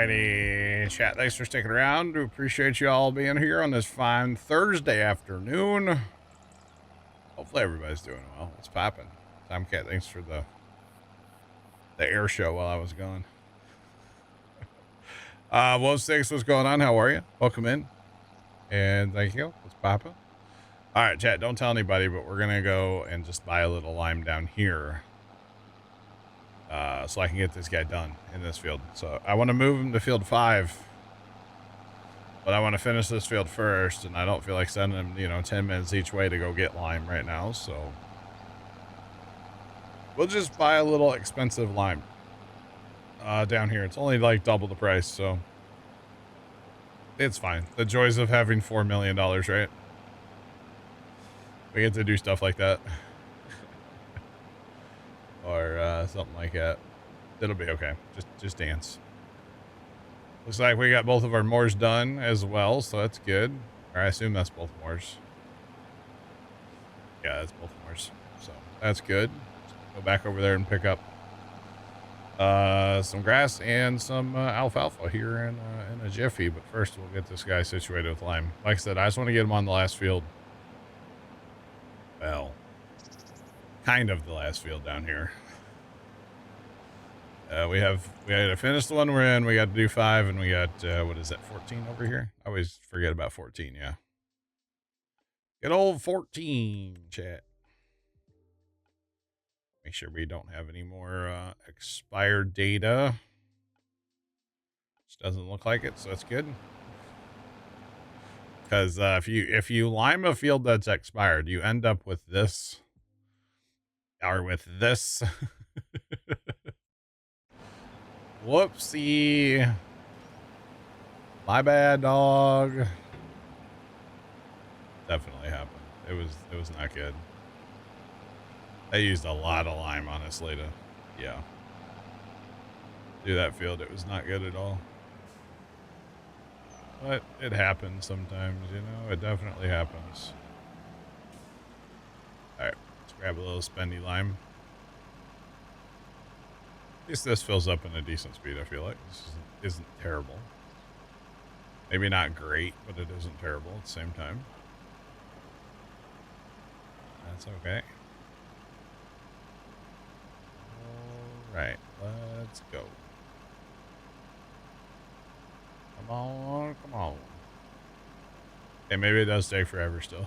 Alrighty, chat. Thanks for sticking around. We appreciate you all being here on this fine Thursday afternoon. Hopefully everybody's doing well. What's popping? Tomcat, thanks for the air show while I was gone. Wolf Six, what's going on? How are you? Welcome in. And thank you. What's popping? All right, chat, don't tell anybody, but we're going to go and just buy a little lime down here. So I can get this guy done in this field. So I want to move him to field 5. But I want to finish this field first, and I don't feel like sending him, you know, 10 minutes each way to go get lime right now, so we'll just buy a little expensive lime down here. It's only like double the price, so it's fine. The joys of having $4 million, right? We get to do stuff like that. Or something like that. It'll be okay. Just dance. Looks like we got both of our moors done as well, so that's good. Or I assume that's both moors. Yeah, that's both moors. So that's good. Go back over there and pick up some grass and some alfalfa here in a jiffy. But first, we'll get this guy situated with lime. Like I said, I just want to get him on the last field. Well, kind of the last field down here. We had to finish the one we're in. We got to do 5, and we got, what is that, 14 over here? I always forget about 14, yeah. Good old 14, chat. Make sure we don't have any more expired data. Which doesn't look like it, so that's good. Because if you lime a field that's expired, you end up with this. Or with this. Whoopsie. My bad, dog. Definitely happened. It was not good. I used a lot of lime, honestly, to, yeah. Do that field. It was not good at all. But it happens sometimes, you know? It definitely happens. Alright, let's grab a little spendy lime. At least this fills up in a decent speed, I feel like. This isn't terrible. Maybe not great, but it isn't terrible at the same time. That's okay. Alright, let's go. Come on, come on. Okay, maybe it does take forever still.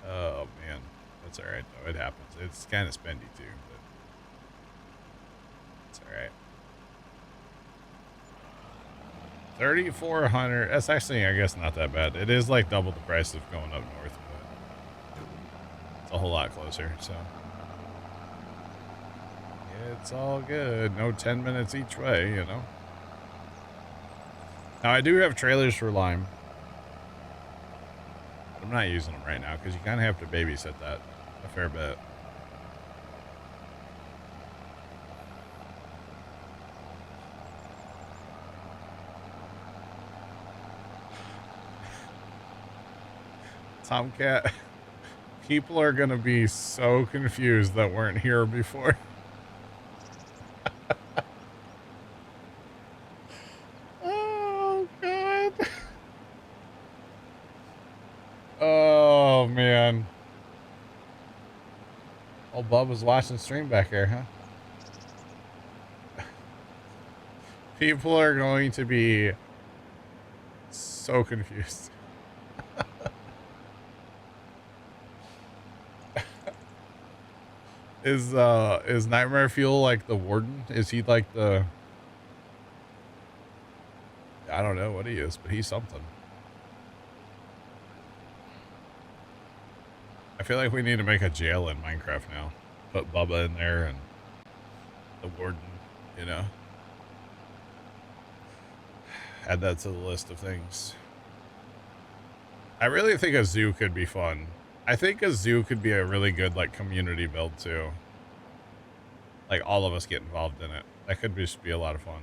Oh, man. That's alright, though. It happens. It's kind of spendy, too, but it's alright. 3,400. That's actually, I guess, not that bad. It is like double the price of going up north, but it's a whole lot closer, so it's all good. No 10 minutes each way, you know. Now, I do have trailers for lime. But I'm not using them right now because you kind of have to babysit that a fair bit. Tomcat, people are going to be so confused that weren't here before. Oh, God. Oh, man. Old Bub was watching stream back there, huh? People are going to be so confused. Is Nightmare Fuel like the warden? Is he like the... I don't know what he is, but he's something. I feel like we need to make a jail in Minecraft now. Put Bubba in there and the warden, you know. Add that to the list of things. I really think a zoo could be fun. I think a zoo could be a really good, like, community build, too. Like, all of us get involved in it. That could just be a lot of fun.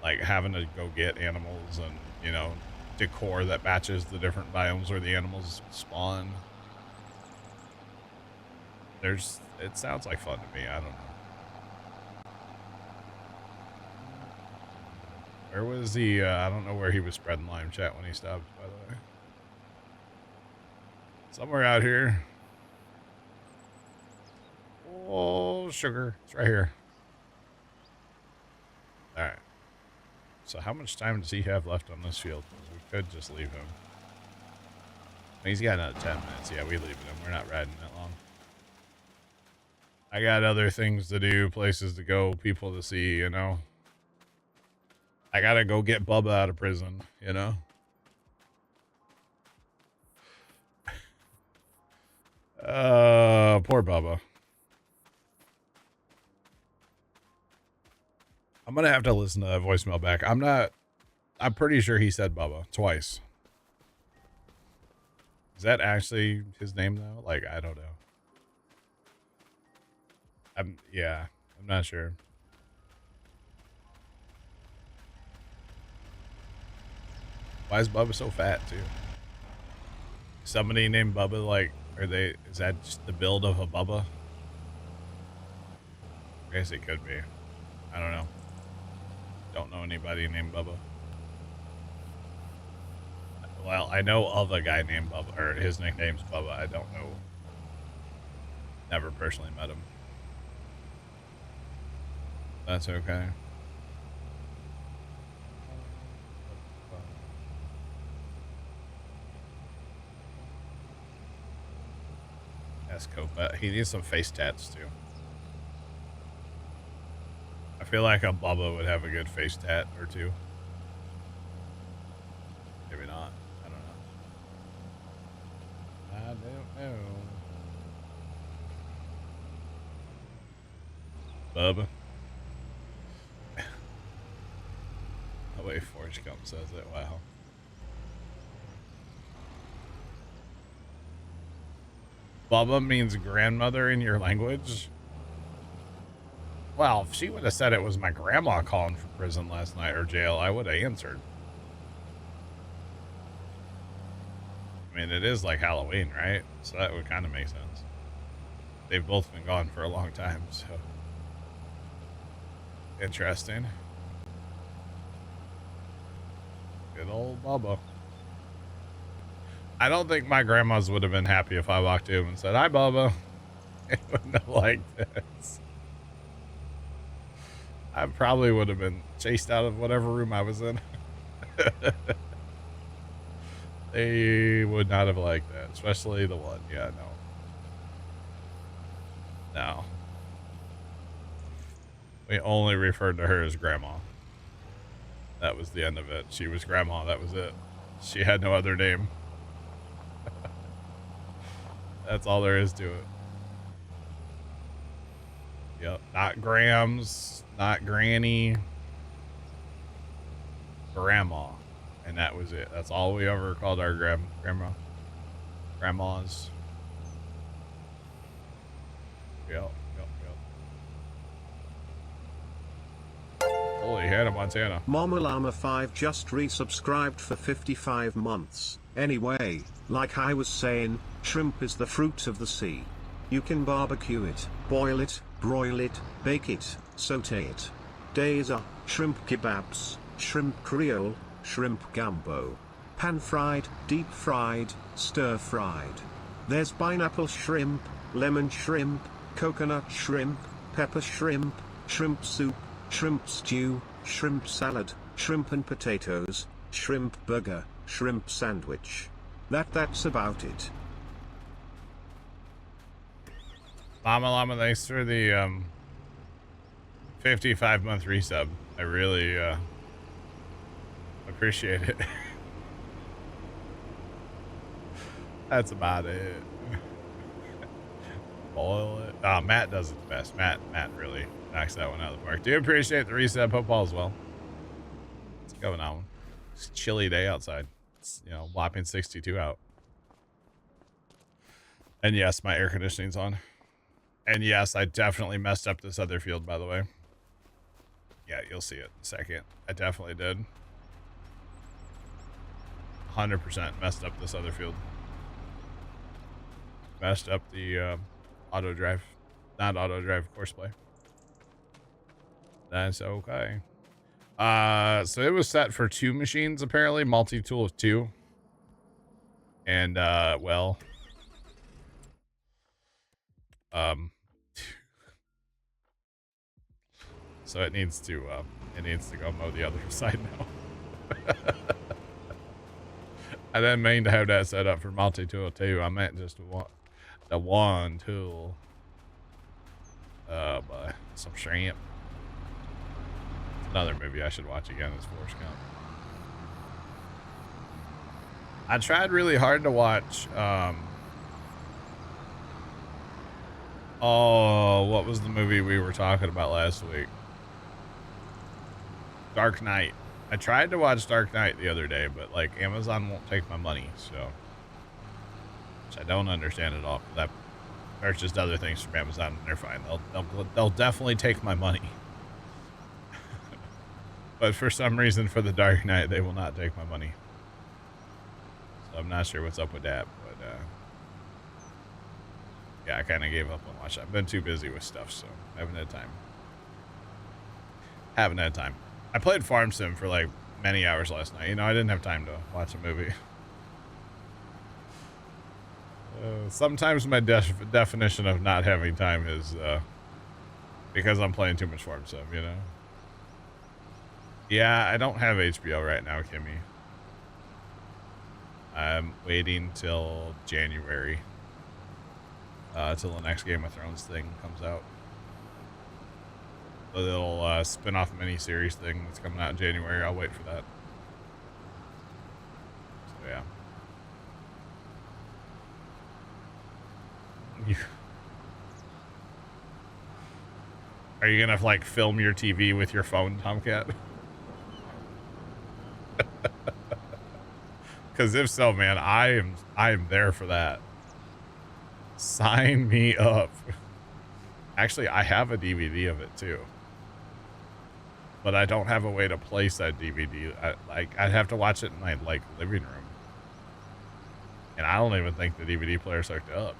Like, having to go get animals and, you know, decor that matches the different biomes where the animals spawn. It sounds like fun to me. I don't know. Where was he? I don't know where he was spreading lime chat when he stopped, by the way. Somewhere out here. Oh, sugar. It's right here. All right. So how much time does he have left on this field? We could just leave him. He's got another 10 minutes. Yeah, we leaving him. We're not riding that long. I got other things to do, places to go, people to see, you know. I gotta go get Bubba out of prison, you know. Poor Bubba. I'm gonna have to listen to that voicemail back. I'm pretty sure he said Bubba twice. Is that actually his name though? Like, I don't know. I'm not sure. Why is Bubba so fat too? Somebody named Bubba, like, is that just the build of a Bubba? I guess it could be. I don't know. Don't know anybody named Bubba. Well, I know of a guy named Bubba, or his nickname's Bubba. I don't know. Never personally met him. That's okay. Copa. He needs some face tats too. I feel like a Bubba would have a good face tat or two. Maybe not. I don't know. Bubba. Oh wait, Forrest Gump says it. Wow. Bubba means grandmother in your language? Well, if she would have said it was my grandma calling for prison last night or jail, I would have answered. I mean, it is like Halloween, right? So that would kind of make sense. They've both been gone for a long time, so. Interesting. Good old Bubba. I don't think my grandmas would have been happy if I walked in and said, "Hi, Bubba." They wouldn't have liked this. I probably would have been chased out of whatever room I was in. They would not have liked that, especially the one. Yeah, no. We only referred to her as grandma. That was the end of it. She was grandma. That was it. She had no other name. That's all there is to it. Yep. Not Grams, not Granny. Grandma. And that was it. That's all we ever called our grandmas. Yep. Holy Hannah Montana. Mama Llama 5 just resubscribed for 55 months. Anyway, like I was saying, shrimp is the fruit of the sea. You can barbecue it, boil it, broil it, bake it, saute it. Days are shrimp kebabs, shrimp creole, shrimp gumbo. Pan-fried, deep-fried, stir-fried. There's pineapple shrimp, lemon shrimp, coconut shrimp, pepper shrimp, shrimp soup, shrimp stew, shrimp salad, shrimp and potatoes, shrimp burger, shrimp sandwich. That's about it. Llama Llama, thanks for the 55-month resub. I really appreciate it. That's about it. Boil it. Oh, Matt does it the best. Matt really knocks that one out of the park. Do appreciate the resub. Hope all's well. What's going on? It's a chilly day outside. It's, whopping 62 out. And yes, my air conditioning's on. And yes, I definitely messed up this other field, by the way. Yeah, you'll see it in a second. I definitely did. 100% messed up this other field. Messed up the auto drive. Not auto drive, course play. That's okay. So it was set for 2 machines, apparently, multi-tool of 2. And, well, so it needs to go mow the other side now. I didn't mean to have that set up for multi-tool 2. I meant just the one tool. Oh, boy. Some shrimp. Another movie I should watch again is Forrest Gump. I tried really hard to watch, oh, what was the movie we were talking about last week? Dark Knight. I tried to watch Dark Knight the other day, but, like, Amazon won't take my money, so. Which I don't understand at all. That purchased other things from Amazon, and they're fine. They'll definitely take my money. But for some reason, for the Dark Knight, they will not take my money. So I'm not sure what's up with that, but, yeah, I kind of gave up on watching. I've been too busy with stuff, so I haven't had time. I played Farm Sim for, like, many hours last night. You know, I didn't have time to watch a movie. Sometimes my definition of not having time is, because I'm playing too much Farm Sim, you know? Yeah, I don't have HBO right now, Kimmy. I'm waiting till January. Till the next Game of Thrones thing comes out. The little spin-off mini-series thing that's coming out in January. I'll wait for that. So, yeah. Are you gonna, like, film your TV with your phone, Tomcat? Because if so, man, I am there for that. Sign me up. Actually, I have a DVD of it too, but I don't have a way to place that DVD. I'd have to watch it in my, like, living room, and I don't even think the DVD player's hooked up.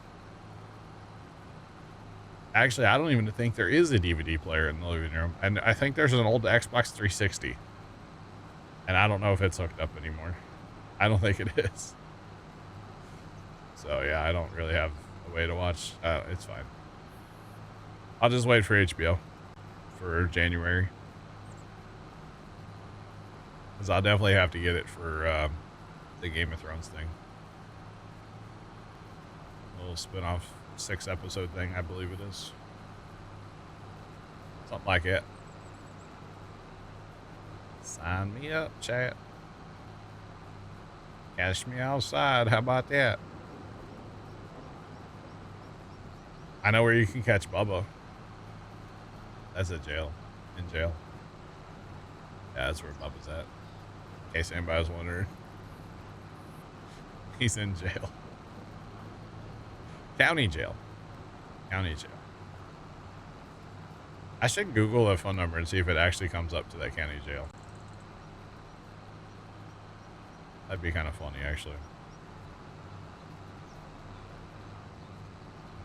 Actually, I don't even think there is a DVD player in the living room, and I think there's an old Xbox 360, and I don't know if it's hooked up anymore. I don't think it is. So yeah, I don't really have a way to watch. It's fine. I'll just wait for HBO for January, because I'll definitely have to get it for the Game of Thrones thing. A little spin-off 6-episode thing, I believe it is. Something like it. Sign me up, chat. Catch me outside. How about that? I know where you can catch Bubba. That's at jail. In jail. Yeah, that's where Bubba's at. In case anybody was wondering. He's in jail. County jail. County jail. I should Google a phone number and see if it actually comes up to that county jail. That'd be kind of funny, actually.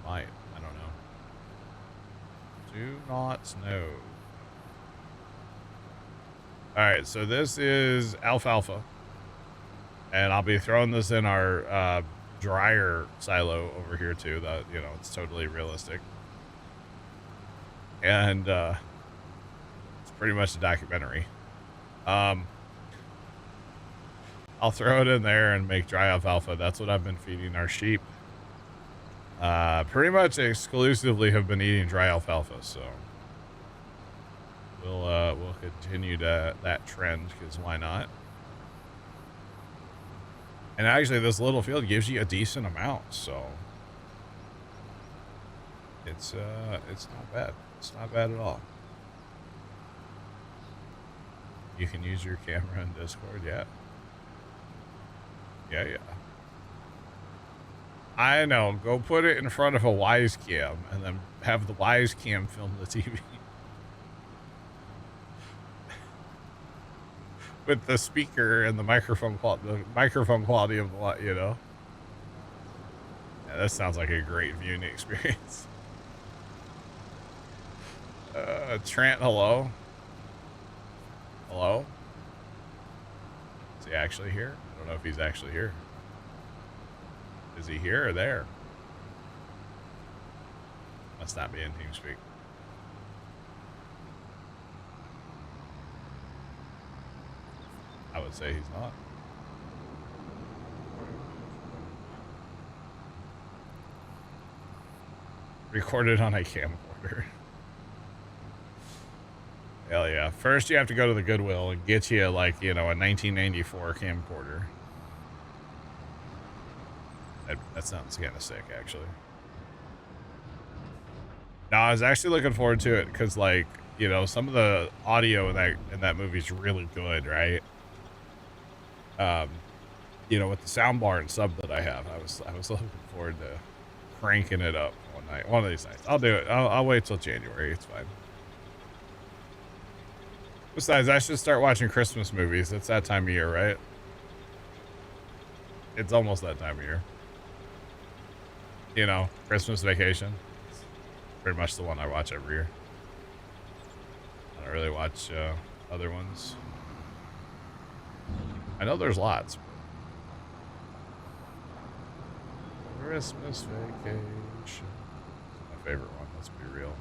Might. I don't know. Do not know. Alright, so this is alfalfa. And I'll be throwing this in our dryer silo over here, too. That, you know, it's totally realistic. And it's pretty much a documentary. I'll throw it in there and make dry alfalfa. That's what I've been feeding our sheep. Pretty much exclusively have been eating dry alfalfa, so we'll continue that trend, because why not? And actually, this little field gives you a decent amount, so it's not bad. It's not bad at all. You can use your camera in Discord, yeah. Yeah. I know. Go put it in front of a Wise Cam and then have the Wise Cam film the TV. With the speaker and the microphone quality of the, you know. Yeah, that sounds like a great viewing experience. Trent, hello. Hello? Is he actually here? I don't know if he's actually here. Is he here or there? Must not be in TeamSpeak. I would say he's not. Recorded on a camcorder. Hell yeah. First you have to go to the Goodwill and get you like, you know, a 1994 camcorder. That sounds kind of sick, actually. No, I was actually looking forward to it because, like, you know, some of the audio in that movie is really good, right? You know, with the soundbar and sub that I have, I was looking forward to cranking it up one night, one of these nights. I'll do it. I'll wait till January. It's fine. Besides, I should start watching Christmas movies. It's that time of year, right? It's almost that time of year. You know, Christmas Vacation. It's pretty much the one I watch every year. I don't really watch other ones. I know there's lots. Christmas Vacation. My favorite one, let's be real.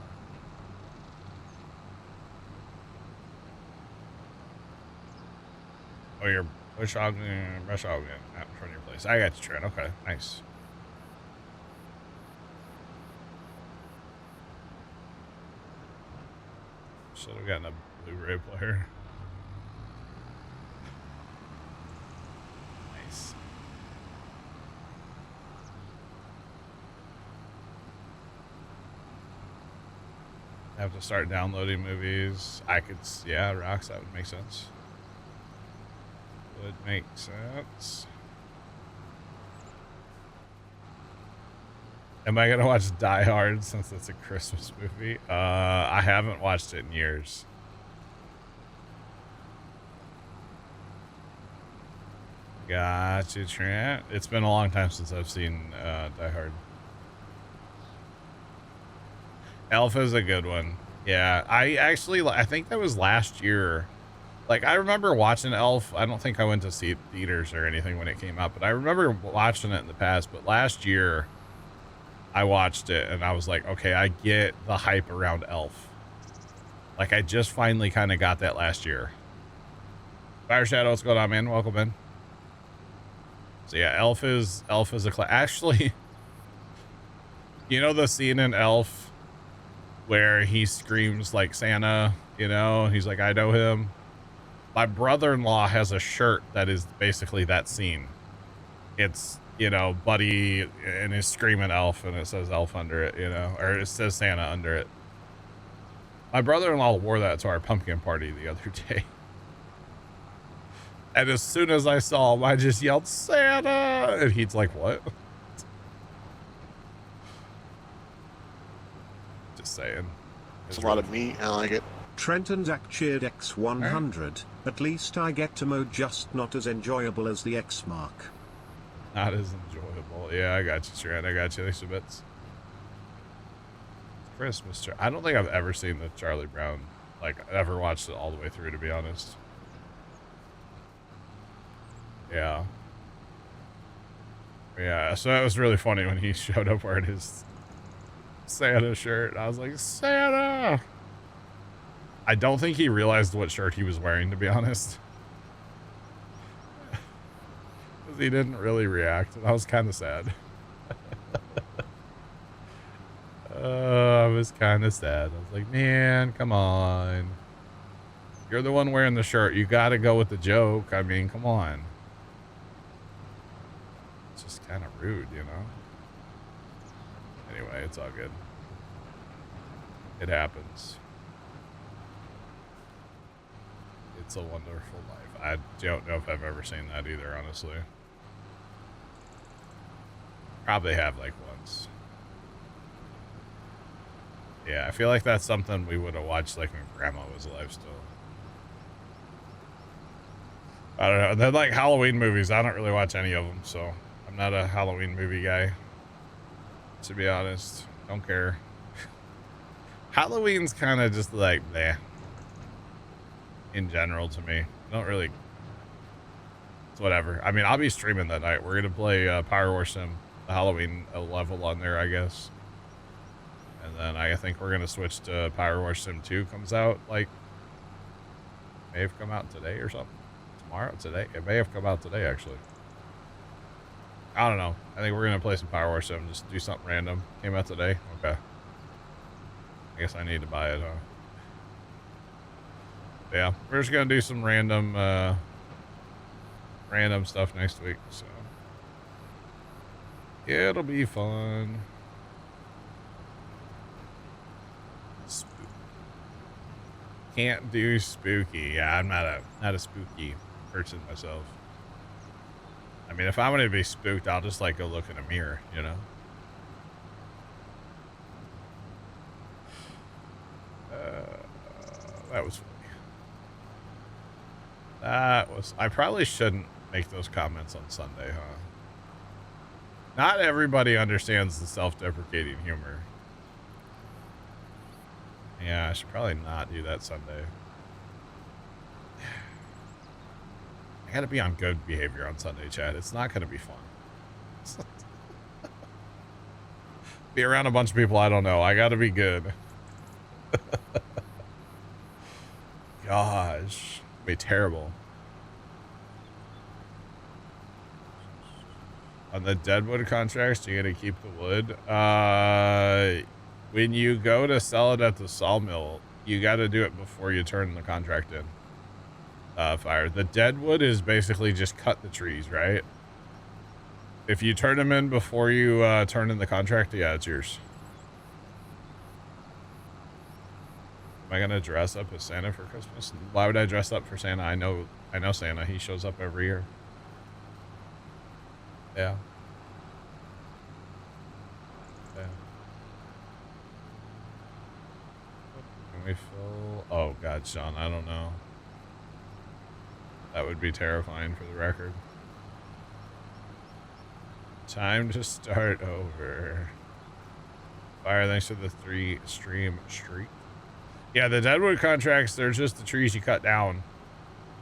Oh, you're brush hogging out in front of your place. I got you, Trent. Okay, nice. Should have gotten a Blu-ray player. Nice. Have to start downloading movies. I could, yeah, Rocks, that would make sense. Would make sense. Am I gonna watch Die Hard since it's a Christmas movie? I haven't watched it in years. Gotcha, Trent. It's been a long time since I've seen Die Hard. Elf is a good one. Yeah, I think that was last year. Like, I remember watching Elf. I don't think I went to see it in theaters or anything when it came out, but I remember watching it in the past. But last year, I watched it, and I was like, okay, I get the hype around Elf. Like, I just finally kind of got that last year. Fire Shadow, what's going on, man? Welcome in. So, yeah, Elf is a actually, you know the scene in Elf where he screams like Santa, you know? He's like, I know him. My brother-in-law has a shirt that is basically that scene. It's, you know, Buddy and he's screaming Elf and it says Elf under it, you know, or it says Santa under it. My brother-in-law wore that to our pumpkin party the other day. And as soon as I saw him, I just yelled, Santa! And he's like, what? Just saying. It's a lot of meat. I like it. Trent and Zach cheered X100. Right. At least I get to mow, just not as enjoyable as the X mark. Not as enjoyable. Yeah, I got you, Trent. I got you. Thanks a bit. Christmas. I don't think I've ever seen the Charlie Brown. Like, ever watched it all the way through, to be honest. Yeah. Yeah, so it was really funny when he showed up wearing his Santa shirt. I was like, Santa! I don't think he realized what shirt he was wearing, to be honest. Because he didn't really react, and I was kind of sad. I was kind of sad. I was like, man, come on. You're the one wearing the shirt. You got to go with the joke. I mean, come on. It's just kind of rude, you know? Anyway, it's all good. It happens. It's a Wonderful Life. I don't know if I've ever seen that either, honestly. Probably have, like, once. Yeah, I feel like that's something we would have watched, like, when Grandma was alive still. I don't know. They're like Halloween movies. I don't really watch any of them, so I'm not a Halloween movie guy, to be honest. Don't care. Halloween's kind of just like, bleh. in general to me. I don't really. It's whatever. I mean, I'll be streaming that night. We're gonna play Power War Sim, the Halloween level on there, I guess. And then I think we're gonna switch to Power War Sim 2 comes out, like, may have come out today or something. Tomorrow? Today? It may have come out today, actually. I don't know. I think we're gonna play some Power War Sim, just do something random. Came out today? Okay. I guess I need to buy it, huh? Yeah, we're just gonna do some random stuff next week, so it'll be fun. Can't do spooky. Yeah, I'm not a spooky person myself. I mean, if I'm gonna be spooked, I'll just like go look in a mirror, you know. That was funny. I probably shouldn't make those comments on Sunday, huh? Not everybody understands the self-deprecating humor. Yeah, I should probably not do that Sunday. I gotta be on good behavior on Sunday, Chad. It's not gonna be fun. Be around a bunch of people I don't know. I gotta be good. Gosh. It'd be terrible. On the Deadwood contracts, you gotta keep the wood. When you go to sell it at the sawmill, you gotta do it before you turn the contract in. Fire. The Deadwood is basically just cut the trees, right? If you turn them in before you turn in the contract, yeah, it's yours. Am I gonna dress up as Santa for Christmas? Why would I dress up for Santa? I know Santa. He shows up every year. Yeah. Yeah. Can we fill? Oh God, Sean, I don't know. That would be terrifying for the record. Time to start over. Fire, thanks for the 3 stream streak. Yeah, the Deadwood contracts, they're just the trees you cut down.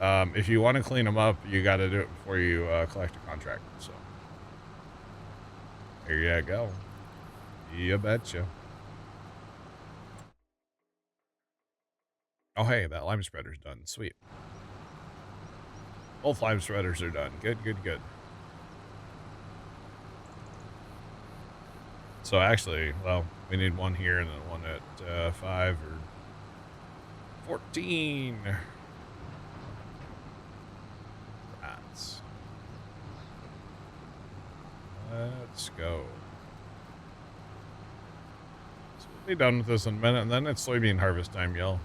If you want to clean them up, you got to do it before you collect a contract. So here you go. You betcha. Oh, hey, that lime spreader's done. Sweet. Both lime spreaders are done. Good, good, good. So actually, well, we need one here and then one at 5 or 14. Rats. Let's go. So we'll be done with this in a minute, and then it's soybean harvest time, y'all.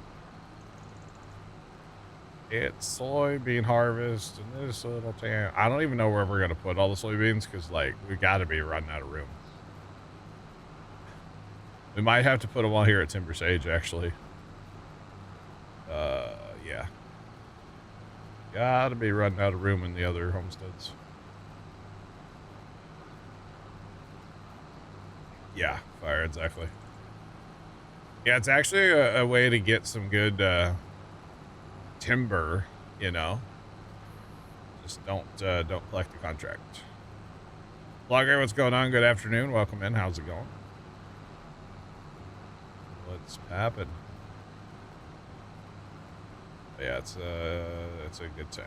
It's soybean harvest in this little town. I don't even know where we're gonna put all the soybeans because, like, we got to be running out of room. We might have to put them all here at Timber Sage, actually. Yeah. Gotta be running out of room in the other homesteads. Yeah, fire, exactly. Yeah, it's actually a way to get some good timber, you know. Just don't collect the contract. Blogger, what's going on? Good afternoon. Welcome in. How's it going? What's happened? Yeah, it's a good time.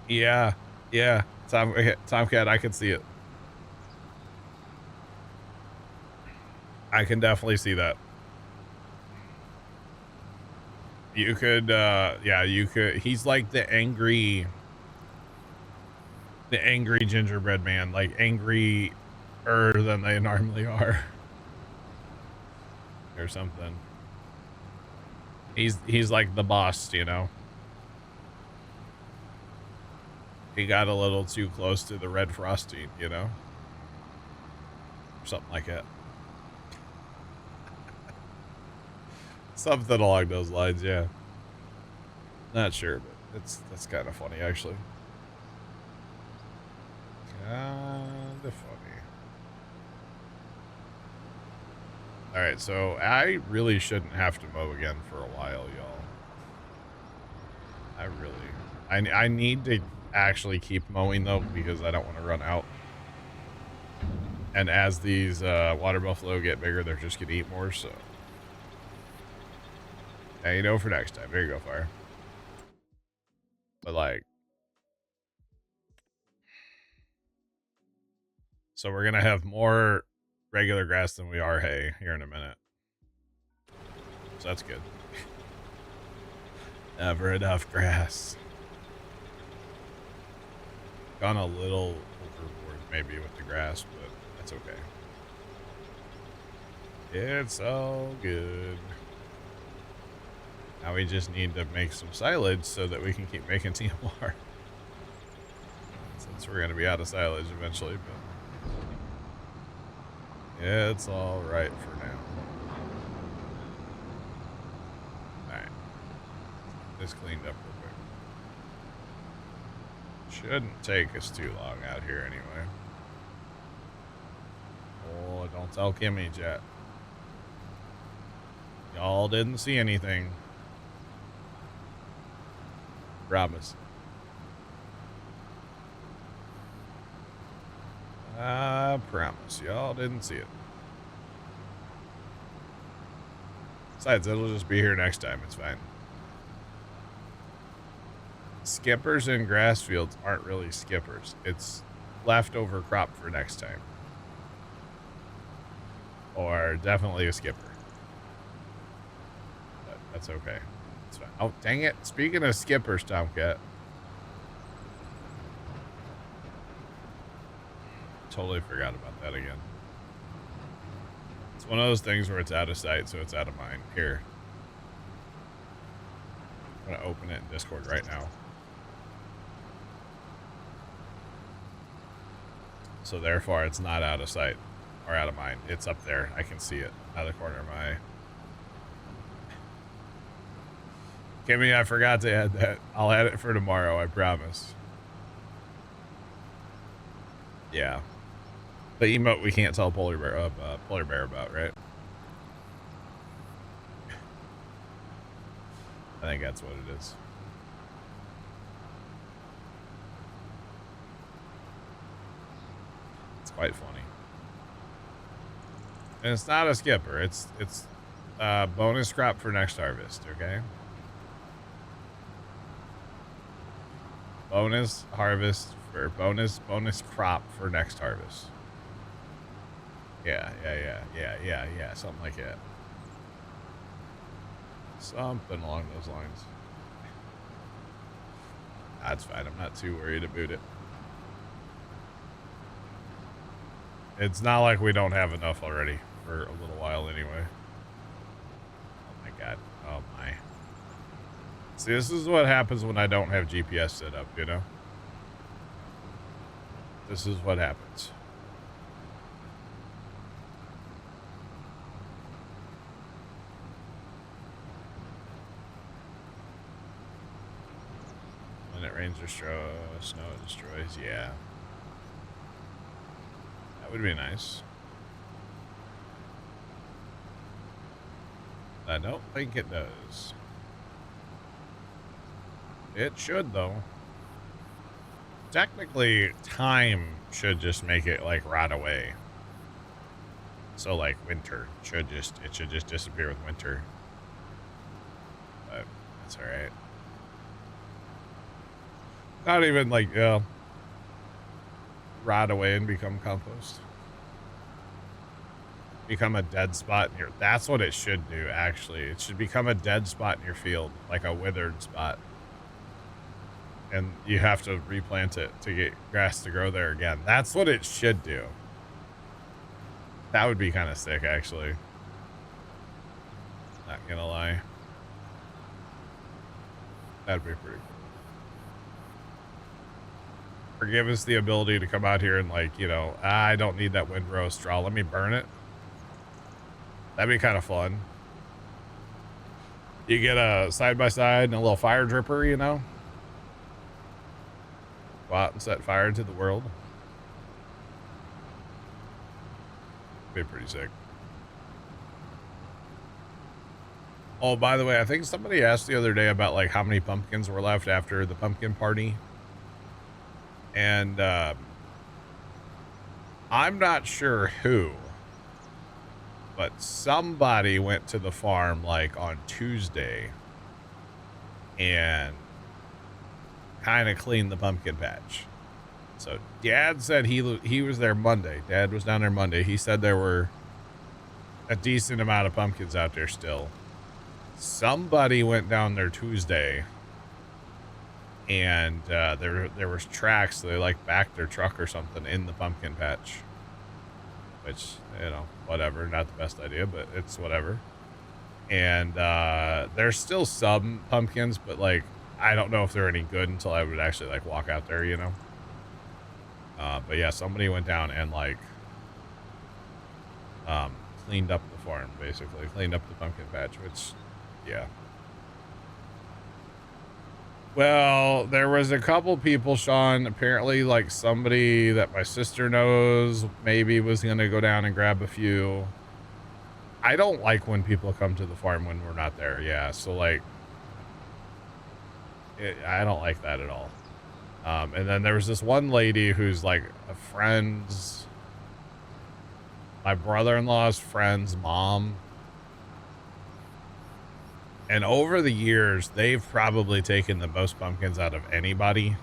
Yeah, yeah. Tomcat, I can see it. I can definitely see that. You could, yeah, you could. He's like the angry gingerbread man, like angrier than they normally are, or something. He's like the boss, you know. He got a little too close to the red frosting, you know, or something like that. Something along those lines, yeah. Not sure, but that's kind of funny, actually. Kinda funny. Alright, so I really shouldn't have to mow again for a while, y'all. I need to actually keep mowing, though, because I don't want to run out. And as these water buffalo get bigger, they're just going to eat more, so. Now you know for next time. There you go, Fire. But, like. So we're going to have more regular grass than we are hay here in a minute. So that's good. Never enough grass. Gone a little overboard maybe with the grass, but that's okay. It's all good. Now we just need to make some silage so that we can keep making TMR. Since we're going to be out of silage eventually, but it's all right for now. All right. This cleaned up real quick. Shouldn't take us too long out here anyway. Oh, don't tell Kimmy, Jet. Y'all didn't see anything. Promise. I promise. Y'all didn't see it. Besides, it'll just be here next time. It's fine. Skippers in grass fields aren't really skippers. It's leftover crop for next time. Or definitely a skipper. But that's okay. It's fine. Oh, dang it. Speaking of skippers, Tomcat. Totally forgot about that again. It's one of those things where it's out of sight, so it's out of mind. Here. I'm going to open it in Discord right now. So therefore, it's not out of sight or out of mind. It's up there. I can see it out of the corner of my eye. Kimmy, I forgot to add that. I'll add it for tomorrow, I promise. Yeah. The emote we can't tell polar bear about, right? I think that's what it is. It's quite funny. And it's not a skipper. It's bonus crop for next harvest, okay? Bonus harvest for bonus crop for next harvest. Yeah, something like that. Something along those lines. That's fine. I'm not too worried about it. It's not like we don't have enough already for a little while anyway. Oh my god. Oh my. See, this is what happens when I don't have GPS set up, you know? This is what happens. When it rains or snow it destroys, yeah. That would be nice. I don't think it does. It should, though. Technically, time should just make it, like, rot away. So, like, winter should just disappear with winter. But that's alright. Not even, like, rot away and become compost. Become a dead spot in your... That's what it should do, actually. It should become a dead spot in your field. Like a withered spot. And you have to replant it to get grass to grow there again. That's what it should do. That would be kind of sick, actually. Not gonna lie. That'd be pretty cool. Or give us the ability to come out here and, like, you know, I don't need that windrow straw. Let me burn it. That'd be kind of fun. You get a side-by-side and a little fire dripper, you know? Go out and set fire to the world. be pretty sick. Oh, by the way, I think somebody asked the other day about like how many pumpkins were left after the pumpkin party. And I'm not sure who, but somebody went to the farm like on Tuesday and kind of cleaned the pumpkin patch. So Dad said he was there Monday. Dad was down there Monday. He said there were a decent amount of pumpkins out there still. Somebody went down there Tuesday, and there was tracks. They like backed their truck or something in the pumpkin patch, which, you know, whatever. Not the best idea, but it's whatever. And there's still some pumpkins, but like I don't know if they're any good until I would actually like walk out there, you know. But yeah, somebody went down and like cleaned up the farm, basically cleaned up the pumpkin patch, which, yeah. Well, there was a couple people, Sean, apparently like somebody that my sister knows maybe was going to go down and grab a few. I don't like when people come to the farm when we're not there. Yeah. So like, I don't like that at all. And then there was this one lady who's like a friend's, my brother-in-law's friend's mom. And over the years, they've probably taken the most pumpkins out of anybody.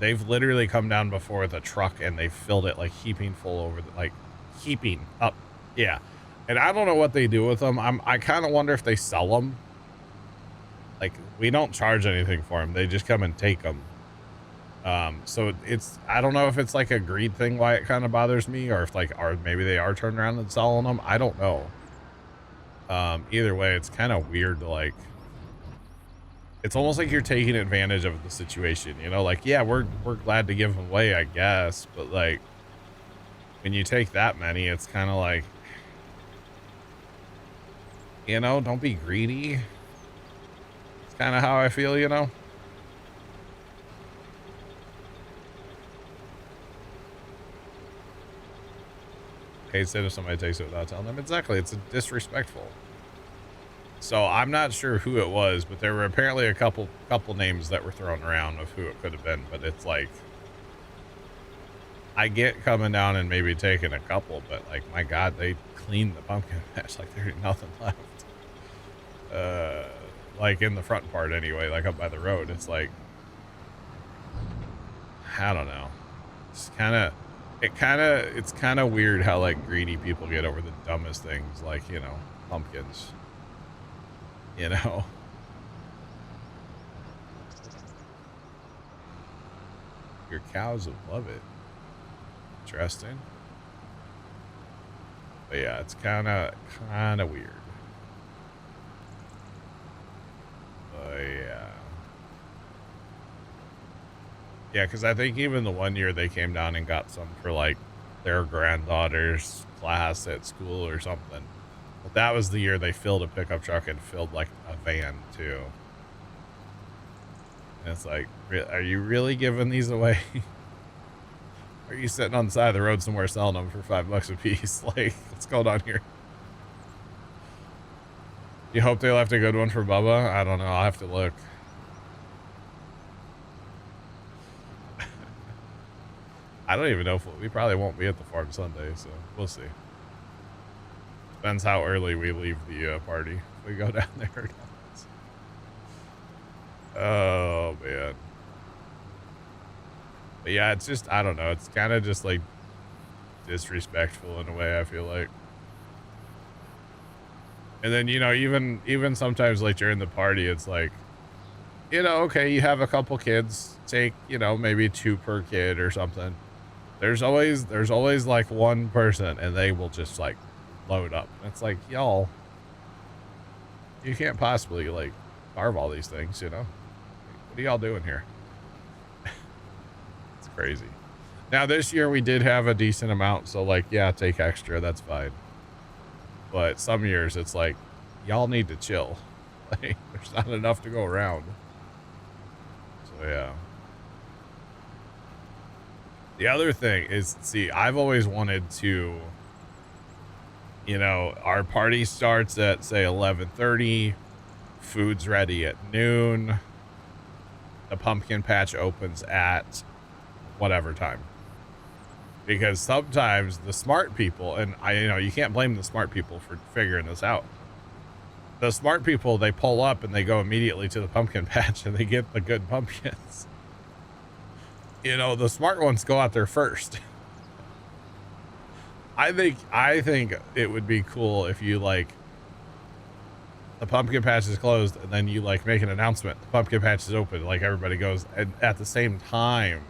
They've literally come down before with a truck and they filled it like heaping full over the, like heaping up. Yeah. And I don't know what they do with them. I kind of wonder if they sell them. Like, we don't charge anything for them. They just come and take them. So it's, I don't know if it's like a greed thing, why it kind of bothers me, or if like, maybe they are turning around and selling them. I don't know. Either way, it's kind of weird to like, it's almost like you're taking advantage of the situation, you know, like, yeah, we're glad to give them away, I guess. But like, when you take that many, it's kind of like, you know, don't be greedy. Kind of how I feel, you know. Kate said if somebody takes it without telling them. Exactly, it's disrespectful. So I'm not sure who it was, but there were apparently a couple names that were thrown around of who it could have been. But it's like, I get coming down and maybe taking a couple, but like, my God, they cleaned the pumpkin patch like there's nothing left. Like in the front part anyway, like up by the road. It's like, I don't know. It's kind of weird how like greedy people get over the dumbest things, like, you know, pumpkins, you know. Your cows would love it. Interesting. But yeah, it's kind of weird. Yeah, because I think even the one year they came down and got some for like their granddaughter's class at school or something. But that was the year they filled a pickup truck and filled like a van too. And it's like, are you really giving these away? Are you sitting on the side of the road somewhere selling them for $5 a piece? Like, what's going on here? You hope they left a good one for Bubba? I don't know. I'll have to look. I don't even know if we probably won't be at the farm Sunday, so we'll see. Depends how early we leave the party. If we go down there or not. Oh, man. But yeah, it's just, I don't know. It's kind of just like disrespectful in a way, I feel like. And then, you know, even sometimes like during the party, it's like, you know, okay, you have a couple kids, take, you know, maybe 2 per kid or something. There's always like one person and they will just like load up. It's like, y'all, you can't possibly like carve all these things, you know? What are y'all doing here? It's crazy. Now this year we did have a decent amount, so like, yeah, take extra, that's fine. But some years it's like, y'all need to chill. Like, there's not enough to go around. So yeah. The other thing is, see, I've always wanted to, you know, our party starts at, say, 11:30, food's ready at noon, the pumpkin patch opens at whatever time. Because sometimes the smart people, and you know, you can't blame the smart people for figuring this out. The smart people, they pull up and they go immediately to the pumpkin patch and they get the good pumpkins. You know, the smart ones go out there first. I think it would be cool if you, like, the pumpkin patch is closed and then you, like, make an announcement. The pumpkin patch is open. Like, everybody goes at the same time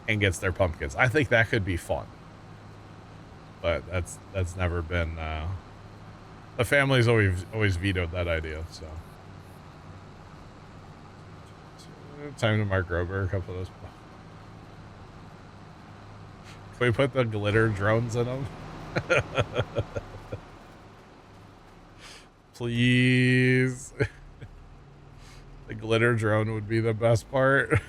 and gets their pumpkins. I think that could be fun. But that's never been, the family's always vetoed that idea, so. Time to mark Grover, a couple of those. Can we put the glitter drones in them? Please. The glitter drone would be the best part.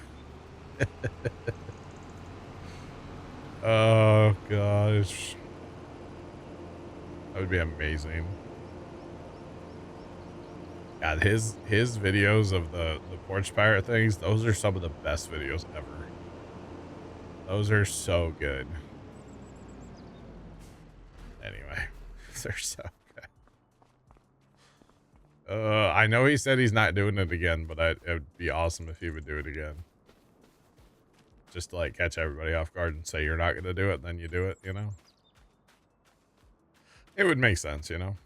Oh gosh. That would be amazing. God, his videos of the porch pirate things, those are some of the best videos ever. Those are so good. Anyway, they're so good. I know he said he's not doing it again, but it would be awesome if he would do it again. Just to, like, catch everybody off guard and say you're not going to do it, and then you do it, you know? It would make sense, you know?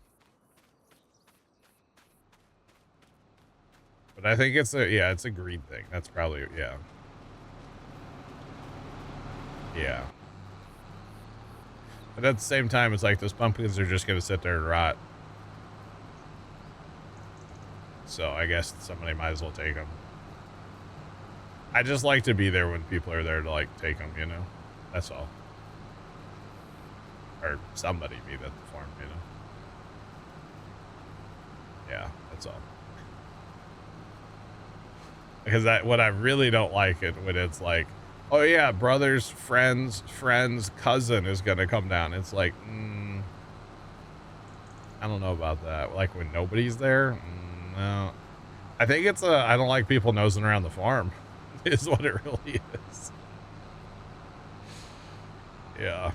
But I think it's a greed thing. That's probably, yeah. Yeah. But at the same time, it's like those pumpkins are just going to sit there and rot. So I guess somebody might as well take them. I just like to be there when people are there to, like, take them, you know? That's all. Or somebody be at the farm, you know? Yeah, that's all. Because what I really don't like it when it's like, oh yeah, brother's friend's cousin is gonna come down. It's like, I don't know about that. Like when nobody's there, no. I think it's I don't like people nosing around the farm. Is what it really is. Yeah,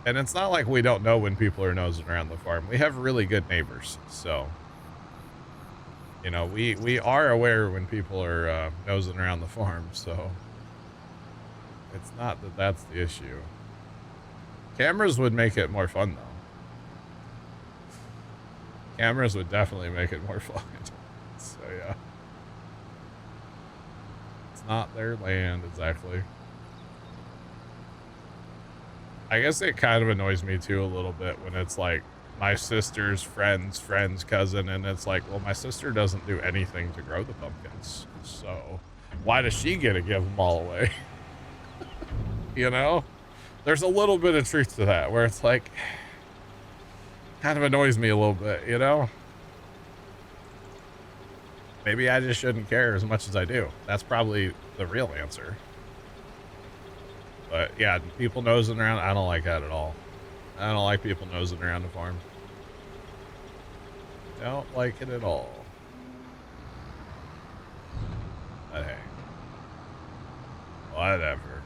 and it's not like we don't know when people are nosing around the farm. We have really good neighbors, so. You know, we are aware when people are nosing around the farm, so it's not that that's the issue. Cameras would make it more fun, though. Cameras would definitely make it more fun. So, yeah. It's not their land, exactly. I guess it kind of annoys me, too, a little bit when it's like, my sister's friend's cousin, and it's like, well, my sister doesn't do anything to grow the pumpkins, so why does she get to give them all away? You know, there's a little bit of truth to that, where it's like, kind of annoys me a little bit, you know? Maybe I just shouldn't care as much as I do. That's probably the real answer. But yeah, people nosing around, I don't like that at all. I don't like people nosing around the farm. Don't like it at all. But hey. Whatever.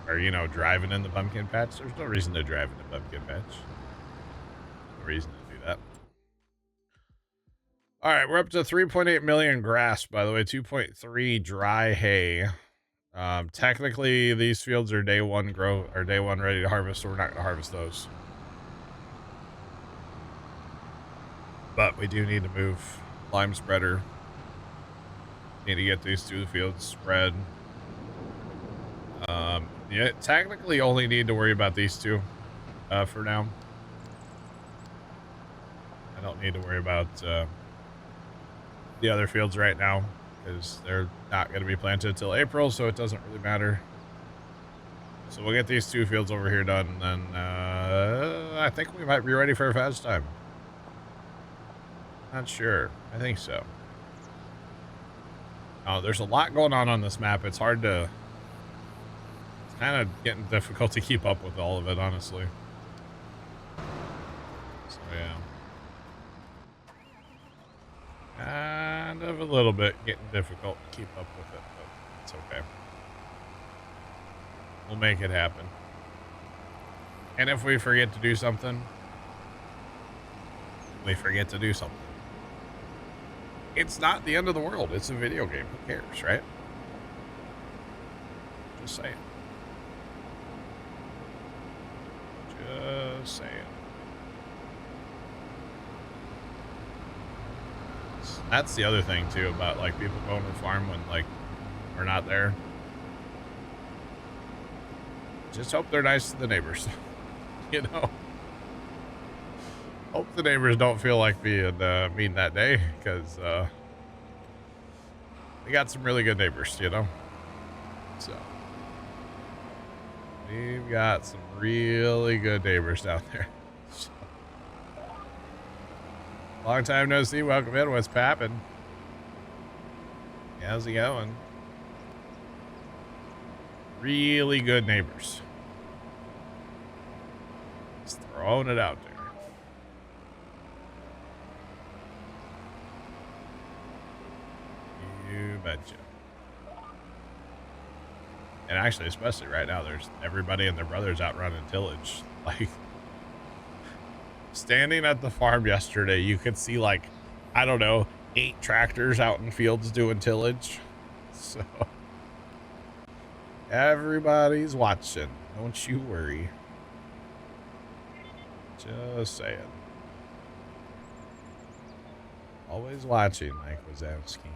Or, you know, driving in the pumpkin patch. There's no reason to drive in the pumpkin patch. No reason to do that. Alright, we're up to 3.8 million grass, by the way. 2.3 dry hay. Technically, these fields are day one ready to harvest, so we're not going to harvest those. But we do need to move lime spreader. Need to get these two fields spread. Yeah, technically only need to worry about these two for now. I don't need to worry about the other fields right now because they're not going to be planted until April, so it doesn't really matter. So we'll get these two fields over here done, and then I think we might be ready for a fast time. Not sure. I think so. Oh, there's a lot going on this map. It's kind of getting difficult to keep up with all of it, honestly. So, yeah. Kind of a little bit getting difficult to keep up with it, but it's okay. We'll make it happen. And if we forget to do something, we forget to do something. It's not the end of the world. It's a video game. Who cares, right? Just saying. Just saying. That's the other thing too about like people going to the farm when like we're not there. Just hope they're nice to the neighbors. You know. Hope the neighbors don't feel like being mean that day, because we got some really good neighbors, you know. So we've got some really good neighbors down there. So. Long time no see. Welcome in. What's poppin'? How's it going? Really good neighbors. Just throwing it out there. You betcha. And actually, especially right now, there's everybody and their brothers out running tillage. Like, standing at the farm yesterday, you could see like, I don't know, 8 tractors out in fields doing tillage. So, everybody's watching. Don't you worry. Just saying. Always watching, Mike Wazowski.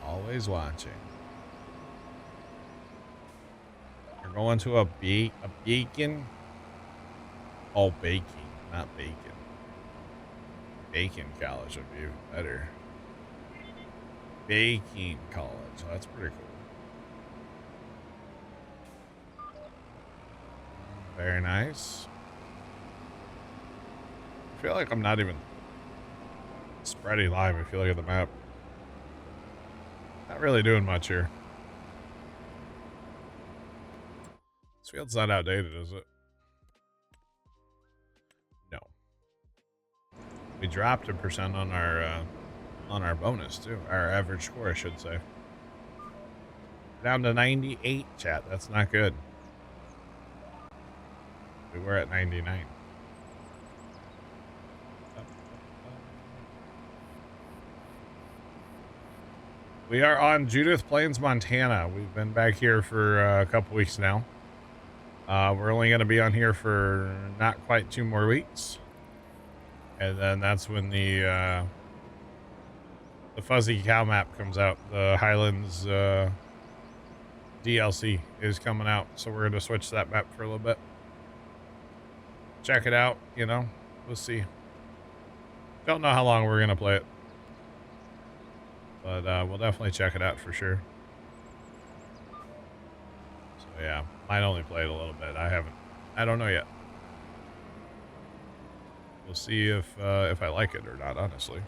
Always watching. You're going to a beacon? Oh, baking, not bacon. Bacon college would be better. Baking college. Oh, that's pretty cool. Very nice. I feel like I'm not even spreading live if you look at the map. Not really doing much here. This field's not outdated, is it? No. We dropped 1% on our bonus too. Our average score, I should say. Down to 98, chat. That's not good. We were at 99. We are on Judith Plains, Montana. We've been back here for a couple weeks now. We're only going to be on here for not quite 2 more weeks. And then that's when the Fuzzy Cow map comes out. The Highlands DLC is coming out. So we're going to switch that map for a little bit. Check it out, you know. We'll see. Don't know how long we're going to play it. But we'll definitely check it out for sure. So yeah, might only play it a little bit. I don't know yet. We'll see if I like it or not, honestly.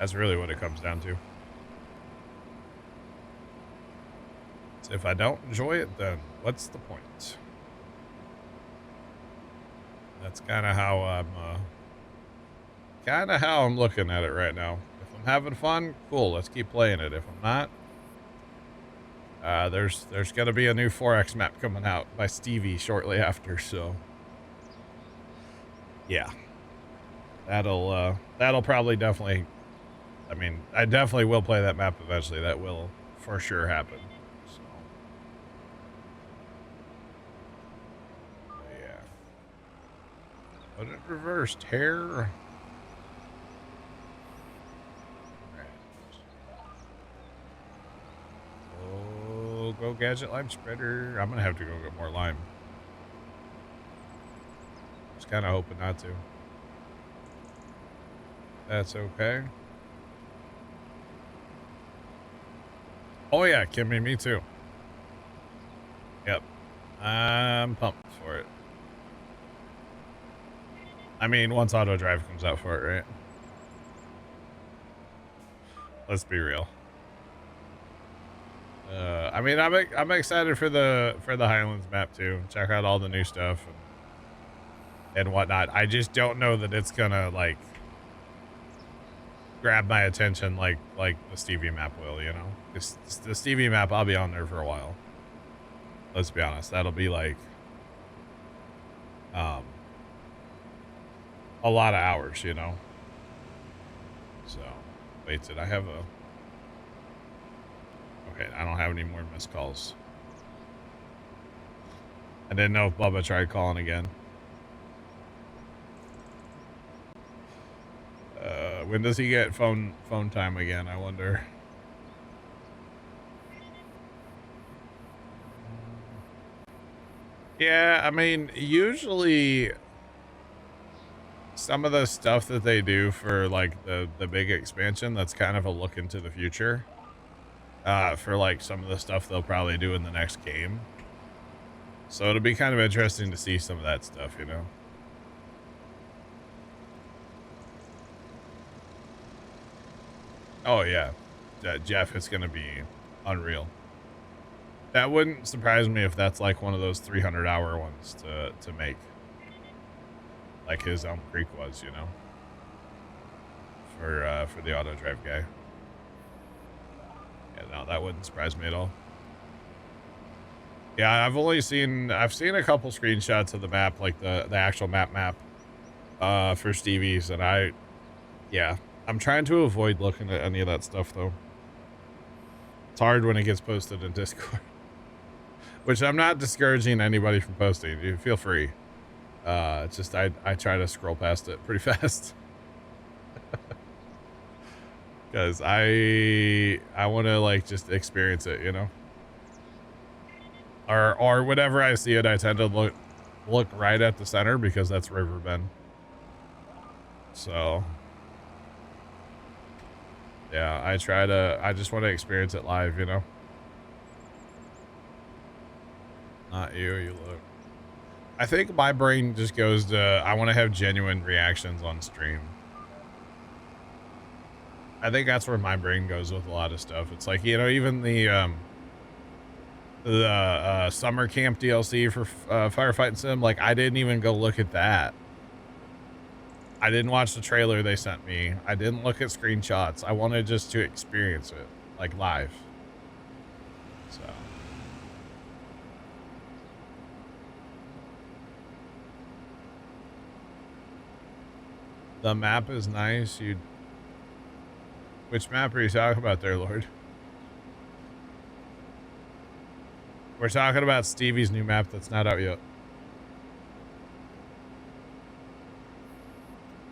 That's really what it comes down to. So if I don't enjoy it, then what's the point? That's kind of how I'm looking at it right now. I'm having fun, cool, let's keep playing it. If I'm not, there's gonna be a new 4X map coming out by Stevie shortly after, so yeah, that'll probably definitely, I mean, I definitely will play that map eventually. That will for sure happen. So yeah, put it reversed here. Go gadget lime spreader. I'm gonna have to go get more lime. Just kind of hoping not to. That's okay. Oh yeah, Kimmy, me too. Yep, I'm pumped for it. I mean, once auto drive comes out for it, right? Let's be real. I mean, I'm excited for the Highlands map too. Check out all the new stuff and whatnot. I just don't know that it's gonna like grab my attention like the Stevie map will. You know, the Stevie map, I'll be on there for a while. Let's be honest, that'll be like a lot of hours. You know. So, wait, did I have a? Okay, I don't have any more missed calls. I didn't know if Bubba tried calling again. When does he get phone time again? I wonder. Yeah, I mean, usually some of the stuff that they do for like the big expansion, that's kind of a look into the future. For like some of the stuff they'll probably do in the next game. So it'll be kind of interesting to see some of that stuff, you know. Oh yeah, Jeff, it's gonna be unreal. That wouldn't surprise me if that's like one of those 300-hour ones to make, like his Elm Creek was, you know, for the auto drive guy. Yeah, no, that wouldn't surprise me at all. Yeah, I've seen a couple screenshots of the map, like the actual map, for Stevie's, and yeah, I'm trying to avoid looking at any of that stuff though. It's hard when it gets posted in Discord. Which I'm not discouraging anybody from posting. You feel free. It's just I try to scroll past it pretty fast. Because I want to like just experience it, you know? Or whenever I see it, I tend to look right at the center because that's Riverbend. So yeah, I just want to experience it live, you know? Not you, you look. I think my brain just goes to, I want to have genuine reactions on stream. I think that's where my brain goes with a lot of stuff. It's like, you know, even the summer camp DLC for Firefighting Sim, like I didn't even go look at that. I didn't watch the trailer they sent me. I didn't look at screenshots. I wanted just to experience it, like live. So. The map is nice. Which map are you talking about there, Lord? We're talking about Stevie's new map that's not out yet.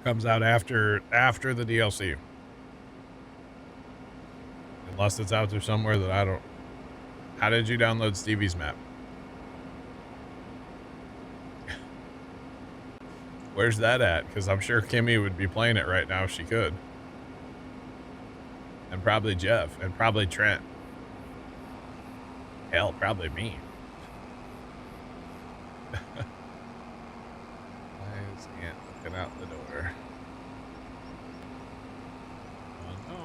Comes out after the DLC. Unless it's out there somewhere that I don't. How did you download Stevie's map? Where's that at? Because I'm sure Kimmy would be playing it right now if she could. And probably Jeff. And probably Trent. Hell, probably me. Why is Ant looking out the door? Oh no.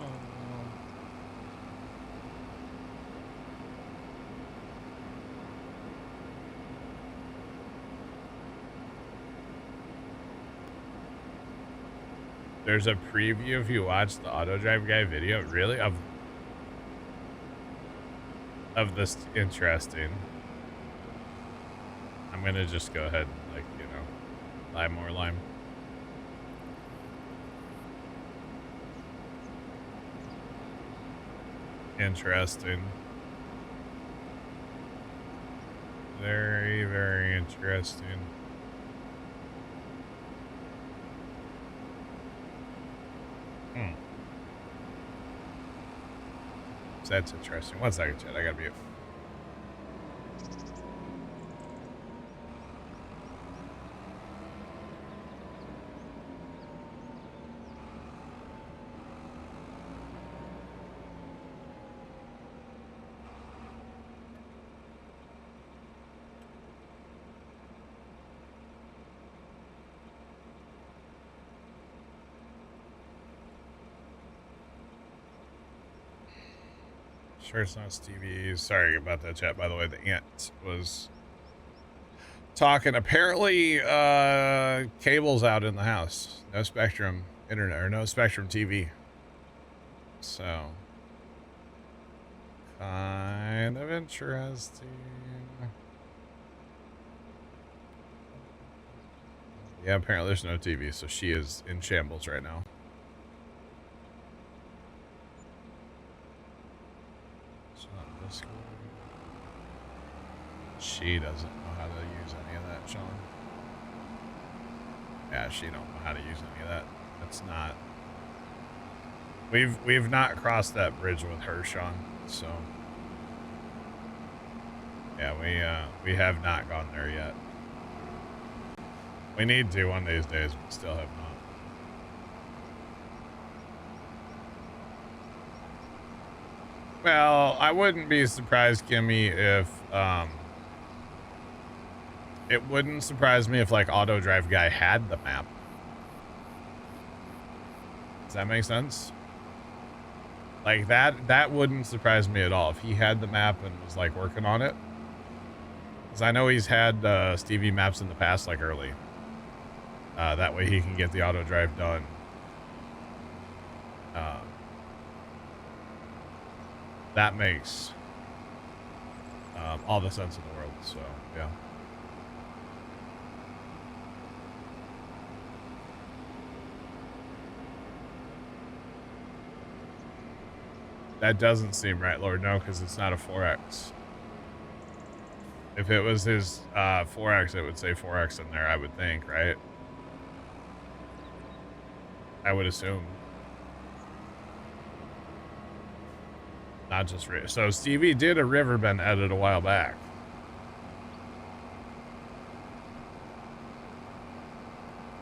There's a preview if you watch the auto drive guy video, really? Of this. Interesting. I'm gonna just go ahead and, like, you know, buy more lime. Interesting. Very, very interesting. That's interesting. 1 second, chat. I gotta be. Sure it's not Stevie. Sorry about that chat, by the way. The ant was talking. Apparently, cable's out in the house. No Spectrum internet, or no Spectrum TV. So, kind of interesting. Yeah, apparently there's no TV, so she is in shambles right now. She doesn't know how to use any of that, Sean. Yeah, she don't know how to use any of that. That's not. We've not crossed that bridge with her, Sean. So yeah, we have not gone there yet. We need to one of these days, but still have not. Well, I wouldn't be surprised, Kimmy, if it wouldn't surprise me if like Auto Drive Guy had the map. Does that make sense? Like that wouldn't surprise me at all if he had the map and was like working on it. Because I know he's had Stevie maps in the past, like early. That way he can get the auto drive done. That makes all the sense in the world. So yeah. That doesn't seem right, Lord. No, because it's not a 4X. If it was his 4X, it would say 4X in there, I would think, right? I would assume. Not just... So Stevie did a Riverbend edit a while back.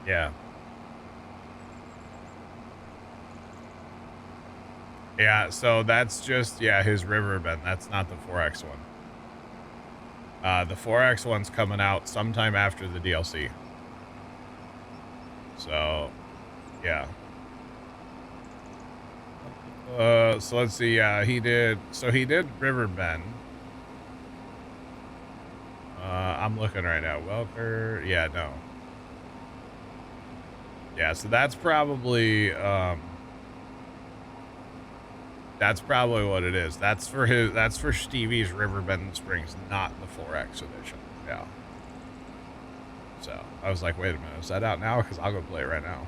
Yeah. Yeah, so that's just, yeah, his Riverbend. That's not the 4X one. The 4X one's coming out sometime after the DLC. So, yeah. So let's see. Yeah, he did Riverbend. I'm looking right now. Welker. Yeah, no. Yeah, so that's probably what it is. That's for Stevie's Riverbend Springs, not the 4X edition. Yeah. So I was like, wait a minute, is that out now? Because I'll go play it right now.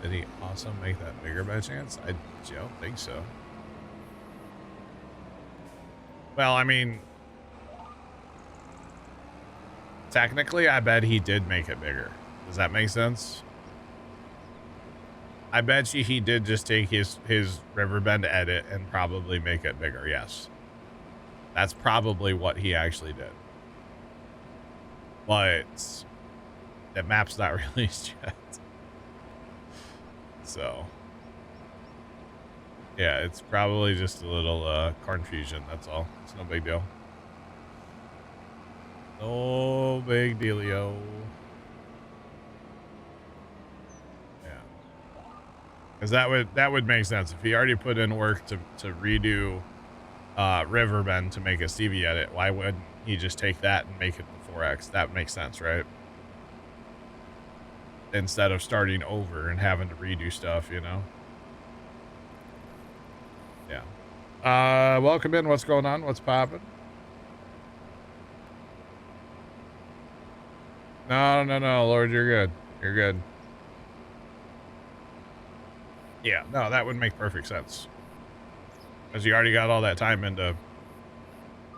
Did he also make that bigger by chance? I don't think so. Well, I mean, technically, I bet he did make it bigger. Does that make sense? I bet you he did just take his Riverbend edit and probably make it bigger. Yes. That's probably what he actually did. But the map's not released yet. So, yeah, it's probably just a little confusion. That's all. It's no big deal. No big dealio. Because that would make sense if he already put in work to redo Riverbend to make a Stevie edit. Why wouldn't he just take that and make it the 4X? That makes sense, right? Instead of starting over and having to redo stuff, you know? Yeah. Welcome in. What's going on? What's popping? No, Lord, you're good. You're good. Yeah, no, that would make perfect sense. Because you already got all that time into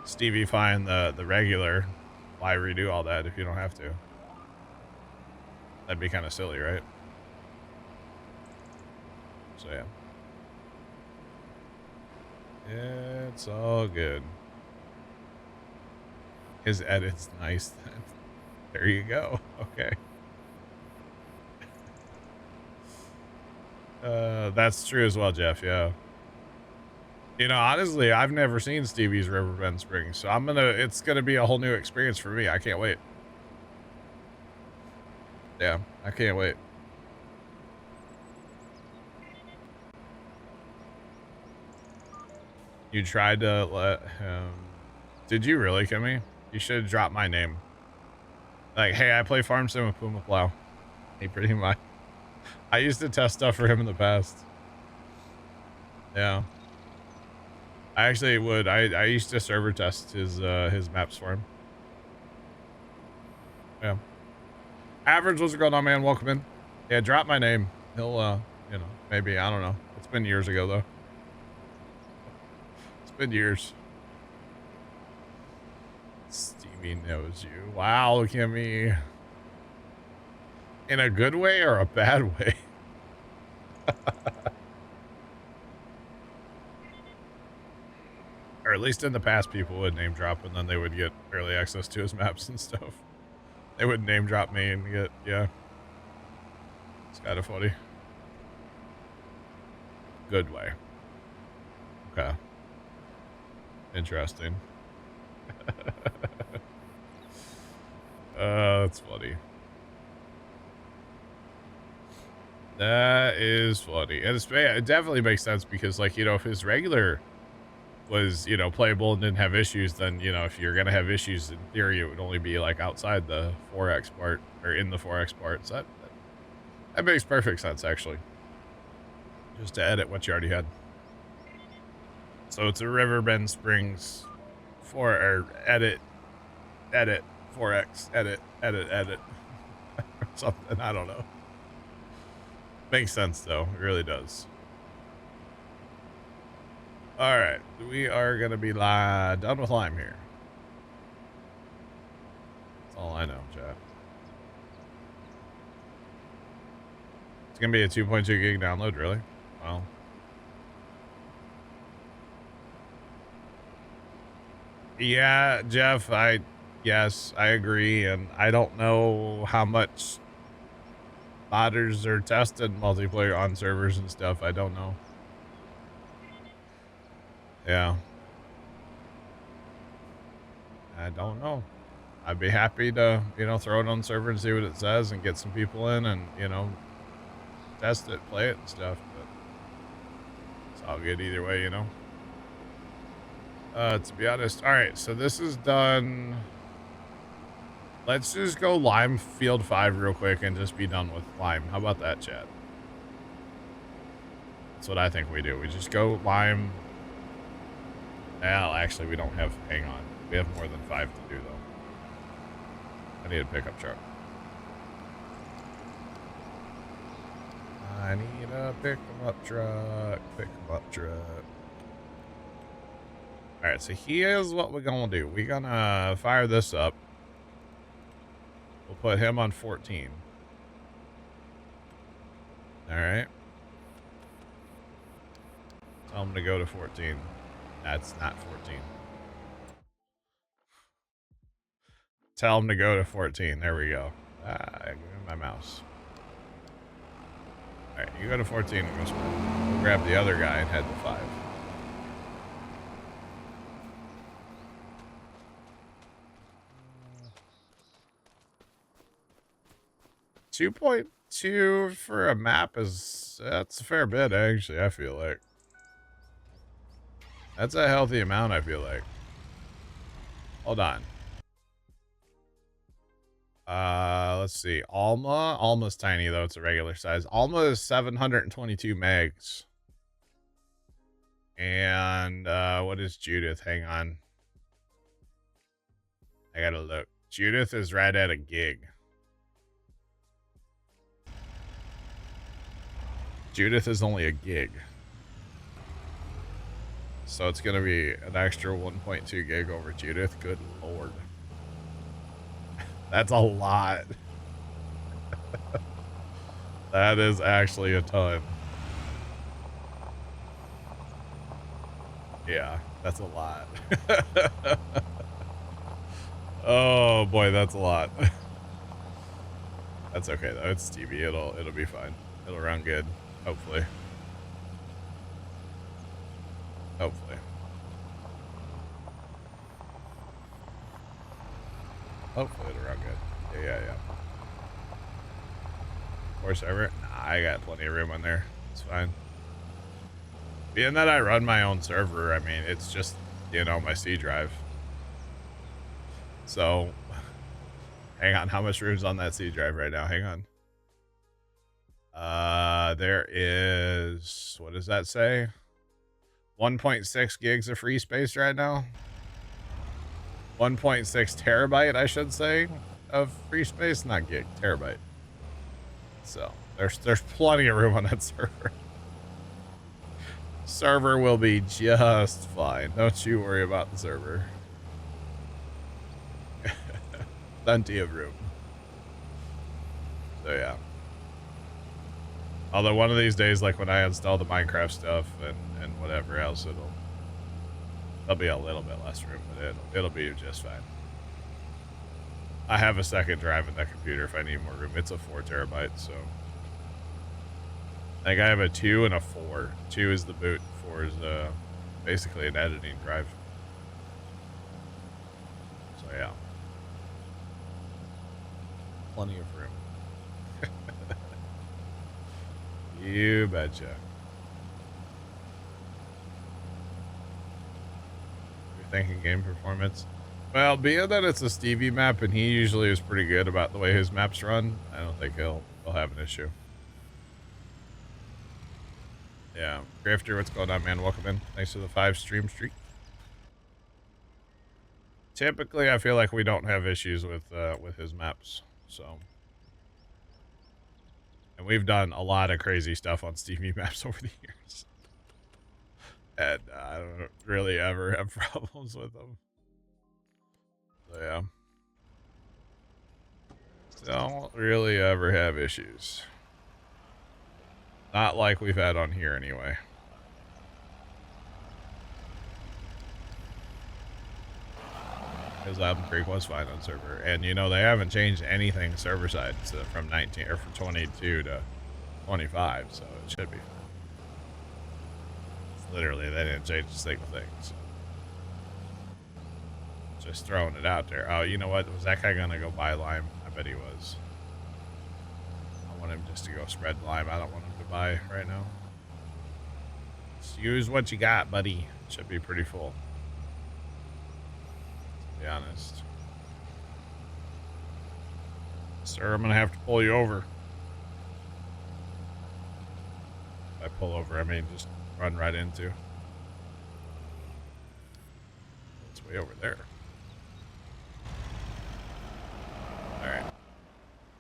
Stevie-fying the regular. Why redo all that if you don't have to? That'd be kind of silly, right? So, yeah. It's all good. His edit's nice then. There you go. Okay. That's true as well, Jeff. Yeah. You know, honestly, I've never seen Stevie's Riverbend Springs, so it's gonna be a whole new experience for me. I can't wait. Yeah, I can't wait. You tried to let him... Did you really, Kimmy? You should have dropped my name. Like, hey, I play Farm Sim with Puma Plow. He pretty much... I used to test stuff for him in the past. Yeah. I actually would. I used to server test his maps for him. Yeah. Average, what's going on, man? Welcome in. Yeah, drop my name. He'll, you know, maybe, I don't know. It's been years ago, though. It's been years. Steamy knows you. Wow, look at me. In a good way or a bad way? Or at least in the past, people would name drop and then they would get early access to his maps and stuff. They would name drop me and get, yeah. It's kind of funny. Good way. Okay. Interesting. That's funny. That is funny. And it definitely makes sense because, like, you know, if his regular was, you know, playable and didn't have issues, then, you know, if you're going to have issues, in theory, it would only be, like, outside the 4X part, or in the 4X part. So that makes perfect sense, actually. Just to edit what you already had. So it's a Riverbend Springs edit 4X, edit. Or something, I don't know. Makes sense, though. It really does. All right, we are going to be done with Lime here. That's all I know, chat. It's going to be a 2.2 gig download, really? Well. Yeah, Jeff, yes, I agree, and I don't know how much modders are tested multiplayer on servers and stuff. I don't know. Yeah. I don't know. I'd be happy to, you know, throw it on the server and see what it says and get some people in and, you know, test it, play it and stuff, but it's all good either way, you know. To be honest. All right, so this is done. Let's just go Lime Field 5 real quick and just be done with Lime. How about that, chat? That's what I think we do. We just go Lime. Well, actually, we don't have... Hang on. We have more than 5 to do, though. I need a pickup truck. I need a pick-em-up truck. Pick-em-up truck. Alright, so here's what we're gonna do. We're gonna fire this up. We'll put him on 14. Alright. Tell him to go to 14. That's not 14. Tell him to go to 14. There we go. Give me my mouse. Alright, you go to 14 and we'll grab the other guy and head to 5. 2.2 for a map that's a fair bit, actually, I feel like. That's a healthy amount, I feel like. Hold on. Let's see. Alma's tiny, though. It's a regular size. Alma is 722 megs. And, what is Judith? Hang on. I gotta look. Judith is right at a gig. Judith is only a gig. So it's going to be an extra 1.2 gig over Judith. Good lord. That's a lot. That is actually a ton. Yeah, that's a lot. Oh boy, that's a lot. That's okay though. It's TV. It'll be fine. It'll run good. Hopefully. Hopefully. Hopefully it'll run good. Yeah. Core server? Nah, I got plenty of room on there. It's fine. Being that I run my own server, I mean, it's just, you know, my C drive. So, hang on, how much room's on that C drive right now? Hang on. There is, what does that say? 1.6 gigs of free space right now. 1.6 terabyte, I should say, of free space, not gig, terabyte. So there's plenty of room on that server. Server will be just fine. Don't you worry about the server. Plenty of room. So yeah. Although one of these days, like when I install the Minecraft stuff and whatever else, there'll be a little bit less room, but it'll be just fine. I have a second drive in that computer if I need more room. It's a 4 terabyte, so I think I have a 2 and a 4. 2 is the boot, 4 is basically an editing drive. So yeah, plenty of room. You betcha. You're thinking game performance? Well, being that it's a Stevie map and he usually is pretty good about the way his maps run, I don't think he'll have an issue. Yeah. Grifter, what's going on, man? Welcome in. Thanks for the 5 stream streak. Typically, I feel like we don't have issues with his maps, so. And we've done a lot of crazy stuff on Stevie maps over the years. And I don't really ever have problems with them. So yeah. Don't really ever have issues. Not like we've had on here anyway. Because Album Creek was fine on server. And, you know, they haven't changed anything server side from 19 or from 22 to 25, so it should be fine. It's literally, they didn't change a single thing. So. Just throwing it out there. Oh, you know what? Was that guy going to go buy lime? I bet he was. I want him just to go spread lime. I don't want him to buy right now. Just use what you got, buddy. Should be pretty full. Be honest. Sir, I'm gonna have to pull you over. If I pull over, I mean just run right into. It's way over there. Alright.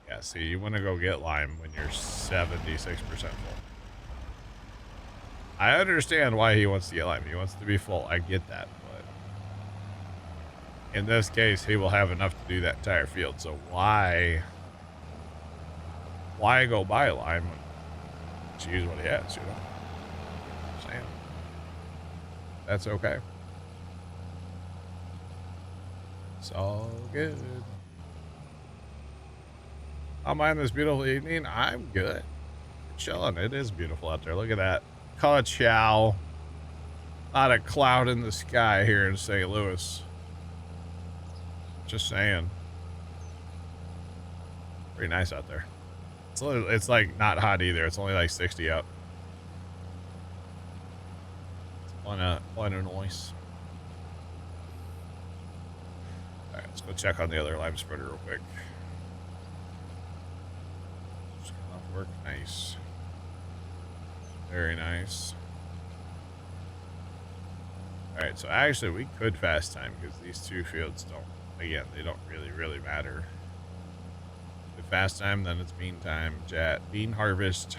Yeah, see, you want to go get lime when you're 76% full. I understand why he wants to get lime. He wants to be full. I get that. In this case, he will have enough to do that entire field. So why go buy lime? Just use what he has, you know? Sam. That's okay. It's all good. I'm on this beautiful evening. I'm good. Chilling. It is beautiful out there. Look at that. Ka-chow. Not a cloud in the sky here in St. Louis. Just saying. Pretty nice out there. It's like not hot either. It's only like 60 up. It's plenty of noise. Alright, let's go check on the other lime spreader real quick. Just got off work. Nice. Very nice. Alright, so actually we could fast time because these two fields don't. Again, they don't really matter. If fast time, then it's bean time. Bean harvest.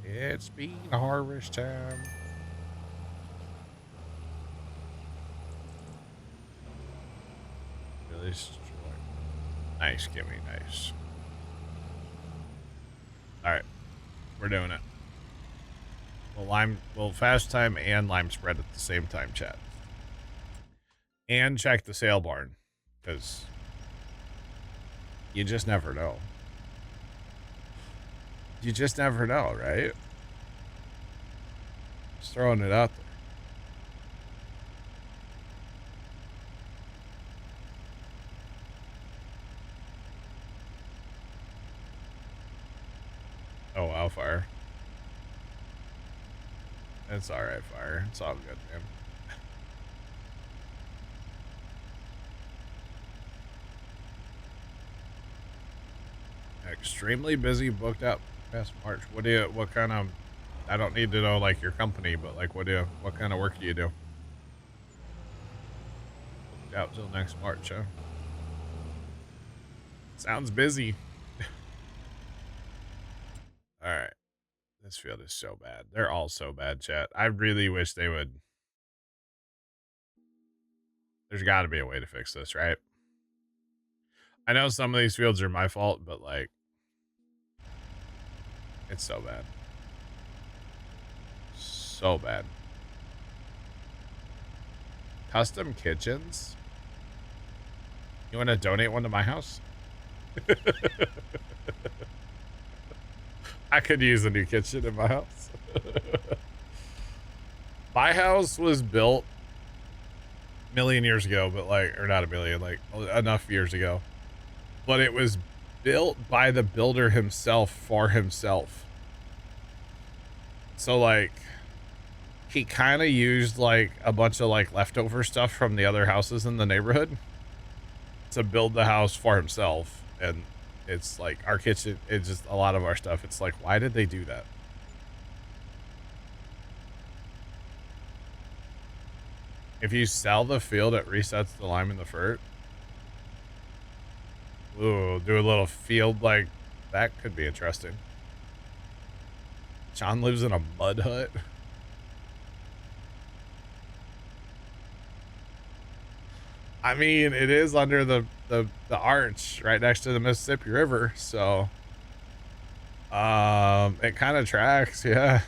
It's bean harvest time. Really strong. Nice, Kimmy, nice. Alright. We're doing it. We'll fast time and lime spread at the same time, chat. And check the sale barn, because you just never know. You just never know, right? Just throwing it out there. Oh, Wildfire. It's alright, Fire. It's all good, man. Extremely busy, booked up past March. What kind of, I don't need to know like your company, but like what kind of work do you do? Booked out till next March, huh? Sounds busy. Alright. This field is so bad. They're all so bad, chat. I really wish they would. There's got to be a way to fix this, right? I know some of these fields are my fault, but like, it's so bad. So bad. Custom kitchens? You want to donate one to my house? I could use a new kitchen in my house. My house was built a million years ago, but like, or not a million, like enough years ago. But it was built by the builder himself for himself. So like, he kind of used like a bunch of like leftover stuff from the other houses in the neighborhood to build the house for himself. And it's like our kitchen, it's just a lot of our stuff. It's like, why did they do that? If you sell the field, it resets the lime and the fert. Ooh, do a little field like that could be interesting. John lives in a mud hut. I mean, it is under the arch right next to the Mississippi River, so it kind of tracks, yeah.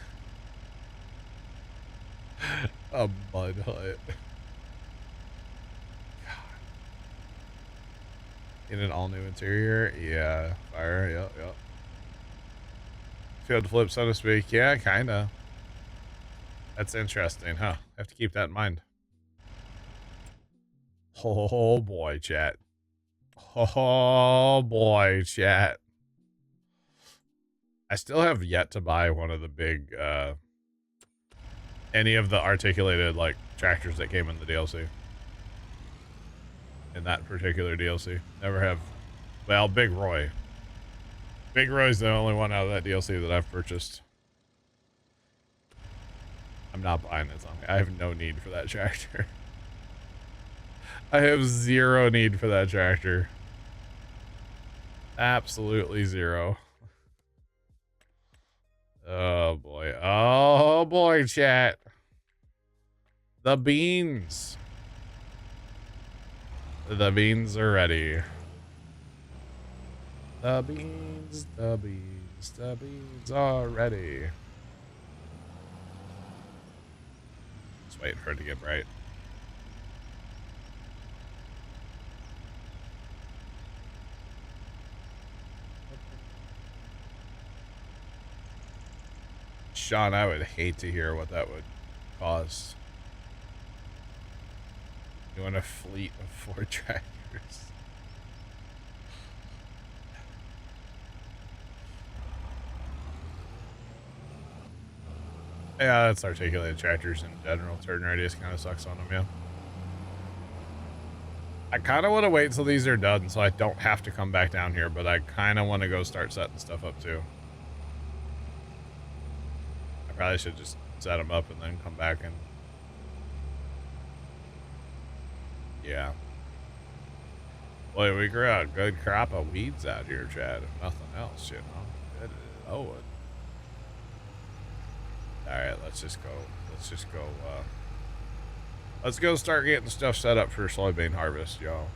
A mud hut. God. In an all-new interior, yeah. Fire, yep. Field flip, so to speak, yeah, kinda. That's interesting, huh? Have to keep that in mind. Oh boy, chat. Oh boy, chat. I still have yet to buy one of the big, any of the articulated, like, tractors that came in the DLC. In that particular DLC. Never have. Well, Big Roy. Big Roy's the only one out of that DLC that I've purchased. I'm not buying this on. I have no need for that tractor. I have zero need for that tractor. Absolutely zero. Oh boy. Oh boy, chat. The beans. The beans are ready. The beans are ready. Just waiting for it to get bright. Sean, I would hate to hear what that would cost. You want a fleet of 4 tractors? Yeah, that's articulated tractors in general. Turn radius kind of sucks on them, yeah. I kind of want to wait until these are done so I don't have to come back down here, but I kind of want to go start setting stuff up too. I probably should just set them up and then come back and... Yeah. Boy, we grew a good crop of weeds out here, Chad. If nothing else, you know. Good Lord. Alright, let's just go, let's go start getting stuff set up for soybean harvest, y'all.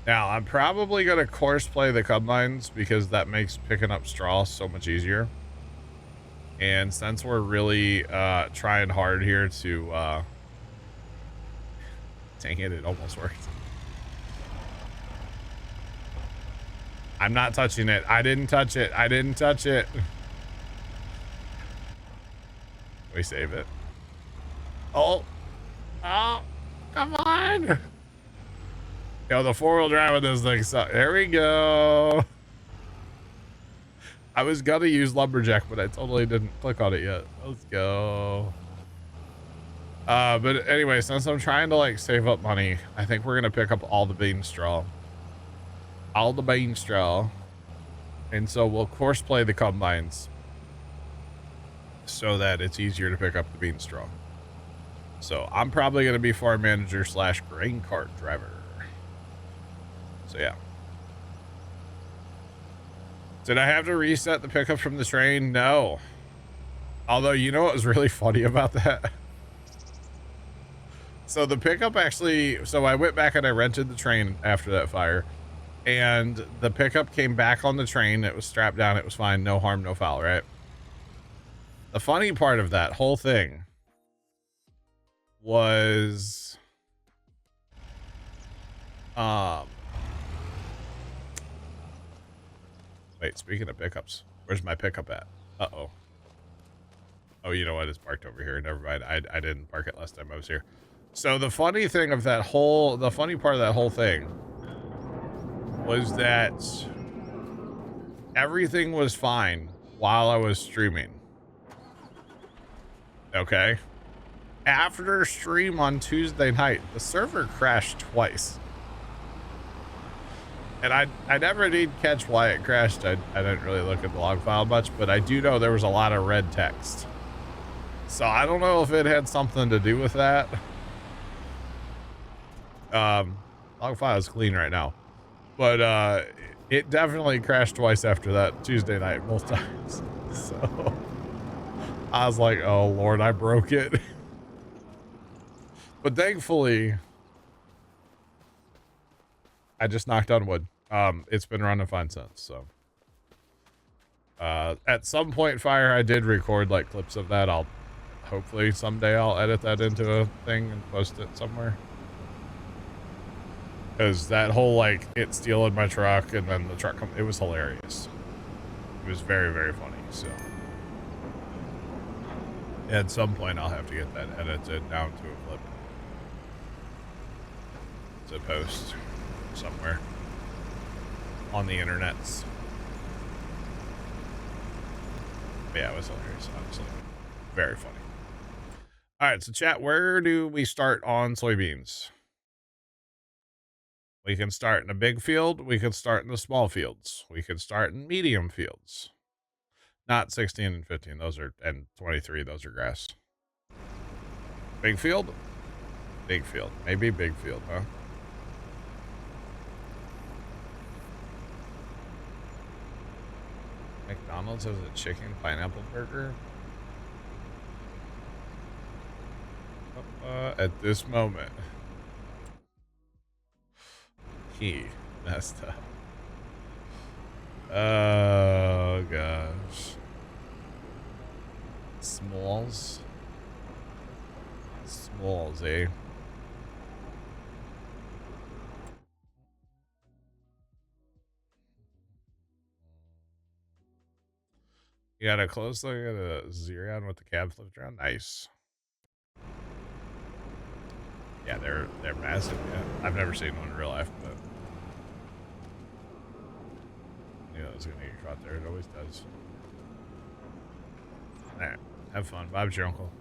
Now, I'm probably going to course play the combines because that makes picking up straw so much easier. And since we're really trying hard here to... Dang it, it almost worked. I'm not touching it. I didn't touch it. I didn't touch it. We save it. Oh. Oh. Come on. Yo, the 4-wheel drive with this thing sucks. There we go. I was gonna use lumberjack, but I totally didn't click on it yet. Let's go. But anyway, since I'm trying to like save up money, I think we're gonna pick up all the bean straw. All the bean straw. And so we'll course play the combines so that it's easier to pick up the bean straw. So I'm probably gonna be farm manager / grain cart driver. So yeah. Did I have to reset the pickup from the train? No. Although, you know what was really funny about that? So the pickup actually, so I went back and I rented the train after that fire, and the pickup came back on the train. It was strapped down. It was fine. No harm, no foul, right? The funny part of that whole thing was, wait, speaking of pickups, where's my pickup at? Uh-oh. Oh, you know what? It's parked over here. Never mind. I didn't park it last time I was here. So the funny thing of that whole, the funny part of that whole thing was that everything was fine while I was streaming. Okay. After stream on Tuesday night, the server crashed twice. And I never did catch why it crashed. I didn't really look at the log file much, but I do know there was a lot of red text. So I don't know if it had something to do with that. Log file is clean right now, but it definitely crashed twice after that Tuesday night, both times. So I was like, oh Lord, I broke it. But thankfully I just knocked on wood. It's been running fine since. So at some point, fire, I did record like clips of that. Hopefully someday I'll edit that into a thing and post it somewhere. Because that whole, like, it stealing my truck and then the truck, it was hilarious. It was very, very funny, so. At some point, I'll have to get that edited down to a clip. To post somewhere on the internets. But yeah, it was hilarious, honestly. Very funny. All right, so chat, where do we start on soybeans? We can start in a big field. We can start in the small fields. We can start in medium fields. Not 16 and 15. Those are, and 23. Those are grass. Big field? Big field. Maybe big field, huh? McDonald's has a chicken pineapple burger. At this moment. He messed up. Oh gosh. Smalls, eh? You got a close look at a Xerion with the cab flipped around. Nice. Yeah, they're massive. Yeah, I've never seen one in real life, but you know it's gonna get caught there. It always does. All right, have fun. Bob's your uncle.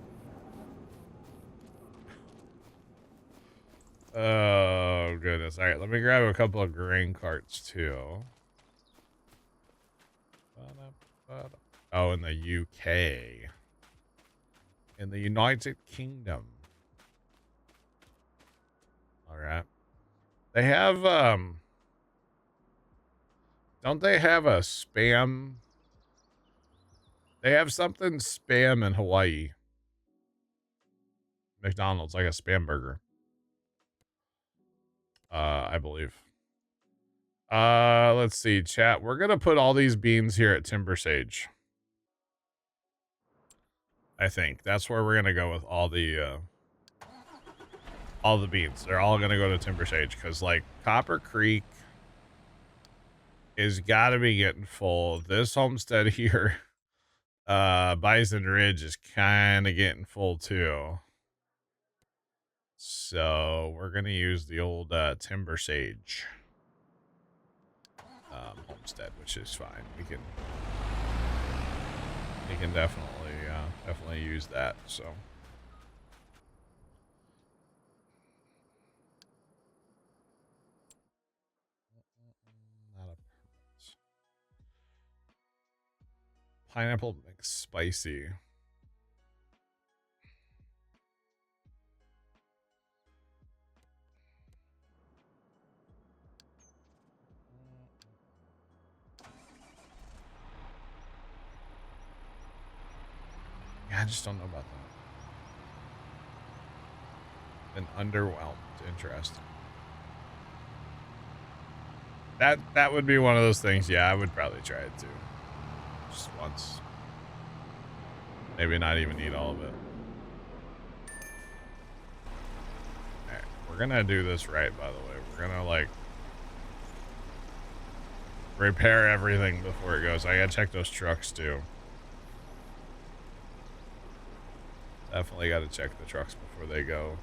Oh goodness! All right, let me grab a couple of grain carts too. Oh, in the UK, in the United Kingdom. All right. They have, don't they have a spam? They have something spam in Hawaii. McDonald's, like a spam burger. I believe. Let's see, chat. We're going to put all these beans here at Timber Sage. I think that's where we're going to go with all the beans. They're all going to go to Timber Sage because, like, Copper Creek is got to be getting full. This homestead here, Bison Ridge, is kind of getting full too. So we're going to use the old Timber Sage homestead, which is fine. he can definitely use that. So. Not a pineapple McSpicy. Yeah, I just don't know about that. Been underwhelmed. Interesting. That would be one of those things. Yeah, I would probably try it too. Just once. Maybe not even eat all of it. Alright, we're gonna do this right, by the way. We're gonna, like, repair everything before it goes. I gotta check those trucks too. Definitely gotta check the trucks before they go.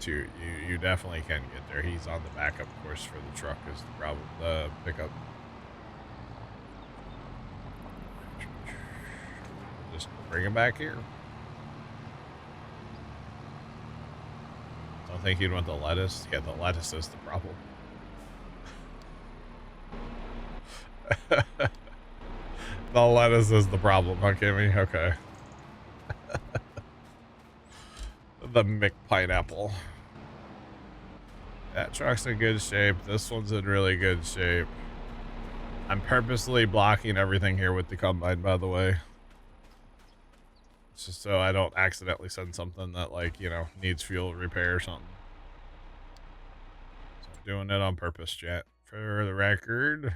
You definitely can get there. He's on the backup course for the truck is the problem. The pickup. Just bring him back here. Don't think you'd want the lettuce. Yeah, the lettuce is the problem. The lettuce is the problem, huh, Kimmy? Okay. The McPineapple. That truck's in good shape. This one's in really good shape. I'm purposely blocking everything here with the combine, by the way. Just so I don't accidentally send something that, like, you know, needs fuel repair or something. So I'm doing it on purpose, chat. For the record.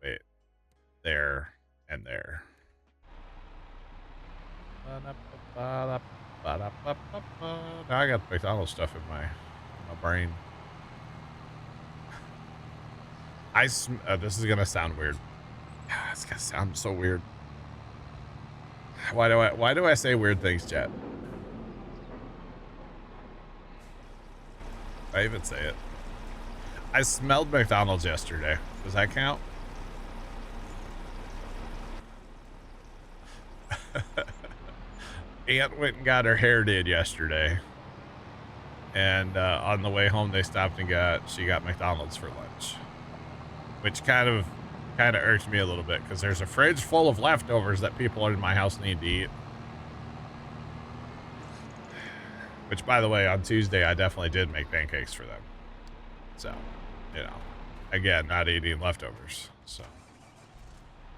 Wait. There and there. Now I got McDonald's stuff in my brain. This is gonna sound weird. It's gonna sound so weird. Why do I say weird things, chat? I even say it. I smelled McDonald's yesterday. Does that count? Aunt went and got her hair did yesterday, and on the way home they stopped and she got McDonald's for lunch, which kind of irked me a little bit because there's a fridge full of leftovers that people in my house need to eat. Which, by the way, on Tuesday I definitely did make pancakes for them. So, you know, again, not eating leftovers. So,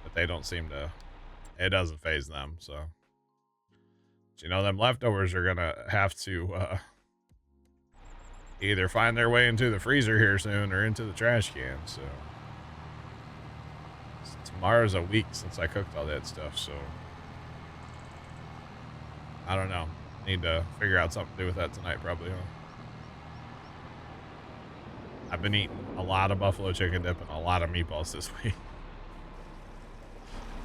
but they don't seem to. It doesn't faze them. So. You know, them leftovers are gonna have to either find their way into the freezer here soon or into the trash can. So tomorrow's a week since I cooked all that stuff, so I don't know. Need to figure out something to do with that tonight, probably. Huh? I've been eating a lot of buffalo chicken dip and a lot of meatballs this week.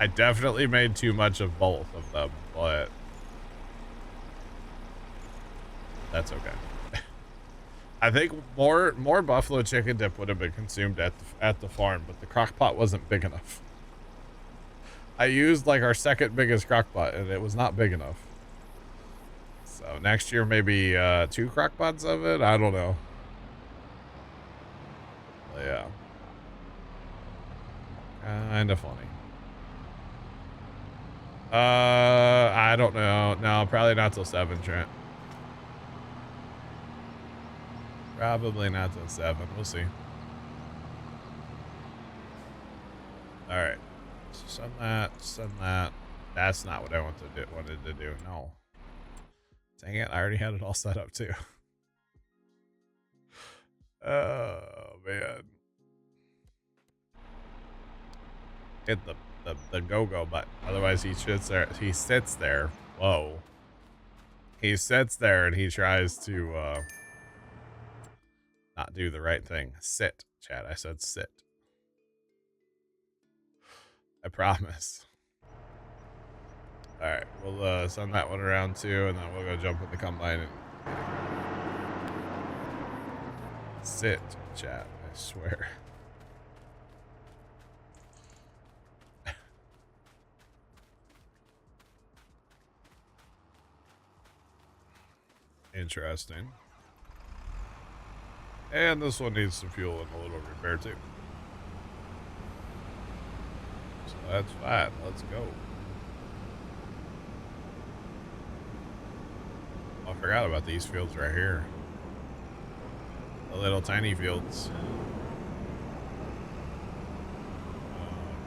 I definitely made too much of both of them, but that's okay. I think more buffalo chicken dip would have been consumed at the farm, but the crock pot wasn't big enough. I used like our second biggest crock pot, and it was not big enough. So next year maybe 2 crock pots of it. I don't know. But yeah, kind of funny. I don't know. No, probably not till 7, Trent. Probably not till 7. We'll see. All right. So send that. That's not what I wanted to do. No. Dang it! I already had it all set up too. Oh man. Hit the go-go button. Otherwise, he sits there. He sits there. Whoa. He sits there and he tries to not do the right thing. Sit, chat. I said sit. I promise. All right, we'll send that one around too, and then we'll go jump in the combine and sit, chat. I swear. Interesting. And this one needs some fuel and a little repair too. So that's fine. Let's go. Oh, I forgot about these fields right here. The little tiny fields.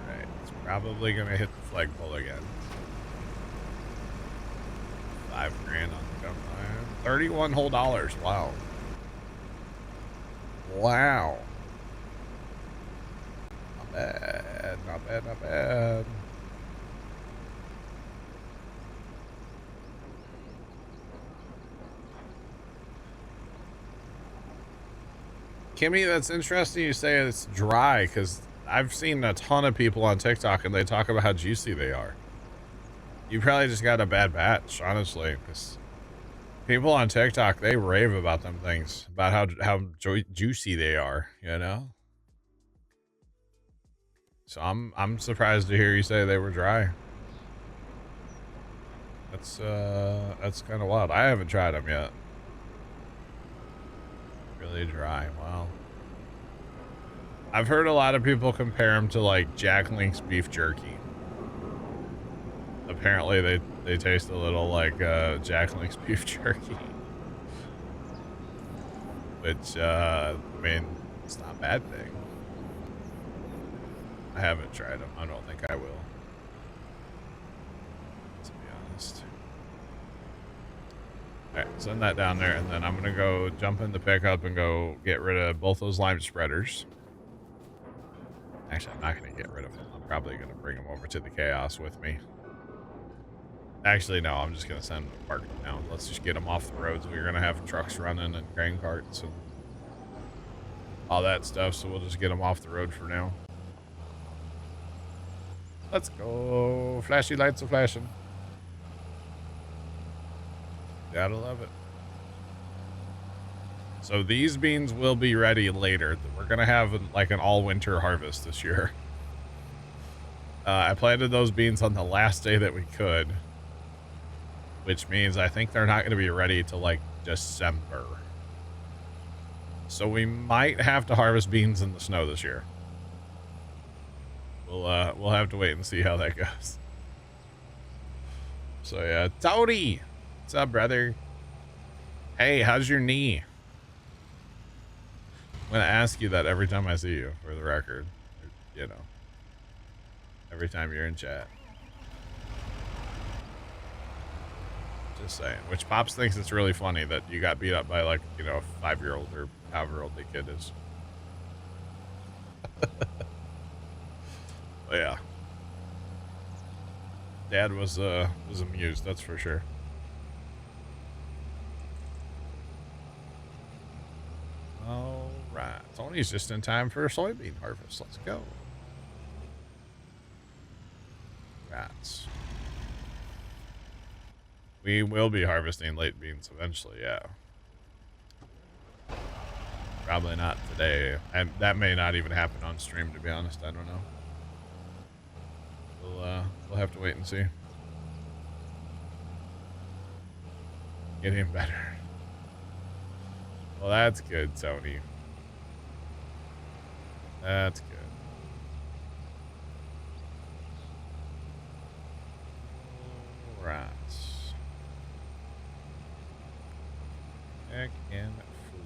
Alright. It's probably going to hit the flagpole again. 5 grand on the combine. 31 whole dollars. Wow. Wow. Not bad. Not bad. Not bad. Kimmy, that's interesting you say it's dry, because I've seen a ton of people on TikTok and they talk about how juicy they are. You probably just got a bad batch, honestly, because people on TikTok, they rave about them things, about how juicy they are, you know? So I'm surprised to hear you say they were dry. That's kind of wild. I haven't tried them yet. Really dry. Wow. I've heard a lot of people compare them to like Jack Link's beef jerky. Apparently they taste a little like Jack Link's beef jerky. Which I mean, it's not a bad thing. I haven't tried them. I don't think I will, to be honest. Alright, send that down there, and then I'm gonna go jump in the pickup and go get rid of both those lime spreaders. Actually, I'm not gonna get rid of them. I'm probably gonna bring them over to the chaos with me. Actually, no, I'm just gonna send them to park now. Let's just get them off the roads. We're gonna have trucks running and grain carts and all that stuff, so we'll just get them off the road for now. Let's go. Flashy lights are flashing. Gotta love it. So these beans will be ready later. We're gonna have like an all-winter harvest this year. I planted those beans on the last day that we could, which means I think they're not gonna be ready till like December. So we might have to harvest beans in the snow this year. We'll have to wait and see how that goes. So yeah, Tony, what's up, brother? Hey, how's your knee? I'm gonna ask you that every time I see you, for the record. You know, every time you're in chat. Just saying. Which Pops thinks it's really funny that you got beat up by, like, you know, a 5-year-old or however old the kid is. But yeah, Dad was amused, that's for sure. All right, Tony's just in time for a soybean harvest. Let's go. Rats. We will be harvesting late beans eventually, yeah. Probably not today, and that may not even happen on stream, to be honest. I don't know. We'll have to wait and see. Getting better. Well, that's good, Tony. That's good. All right. Heck in food.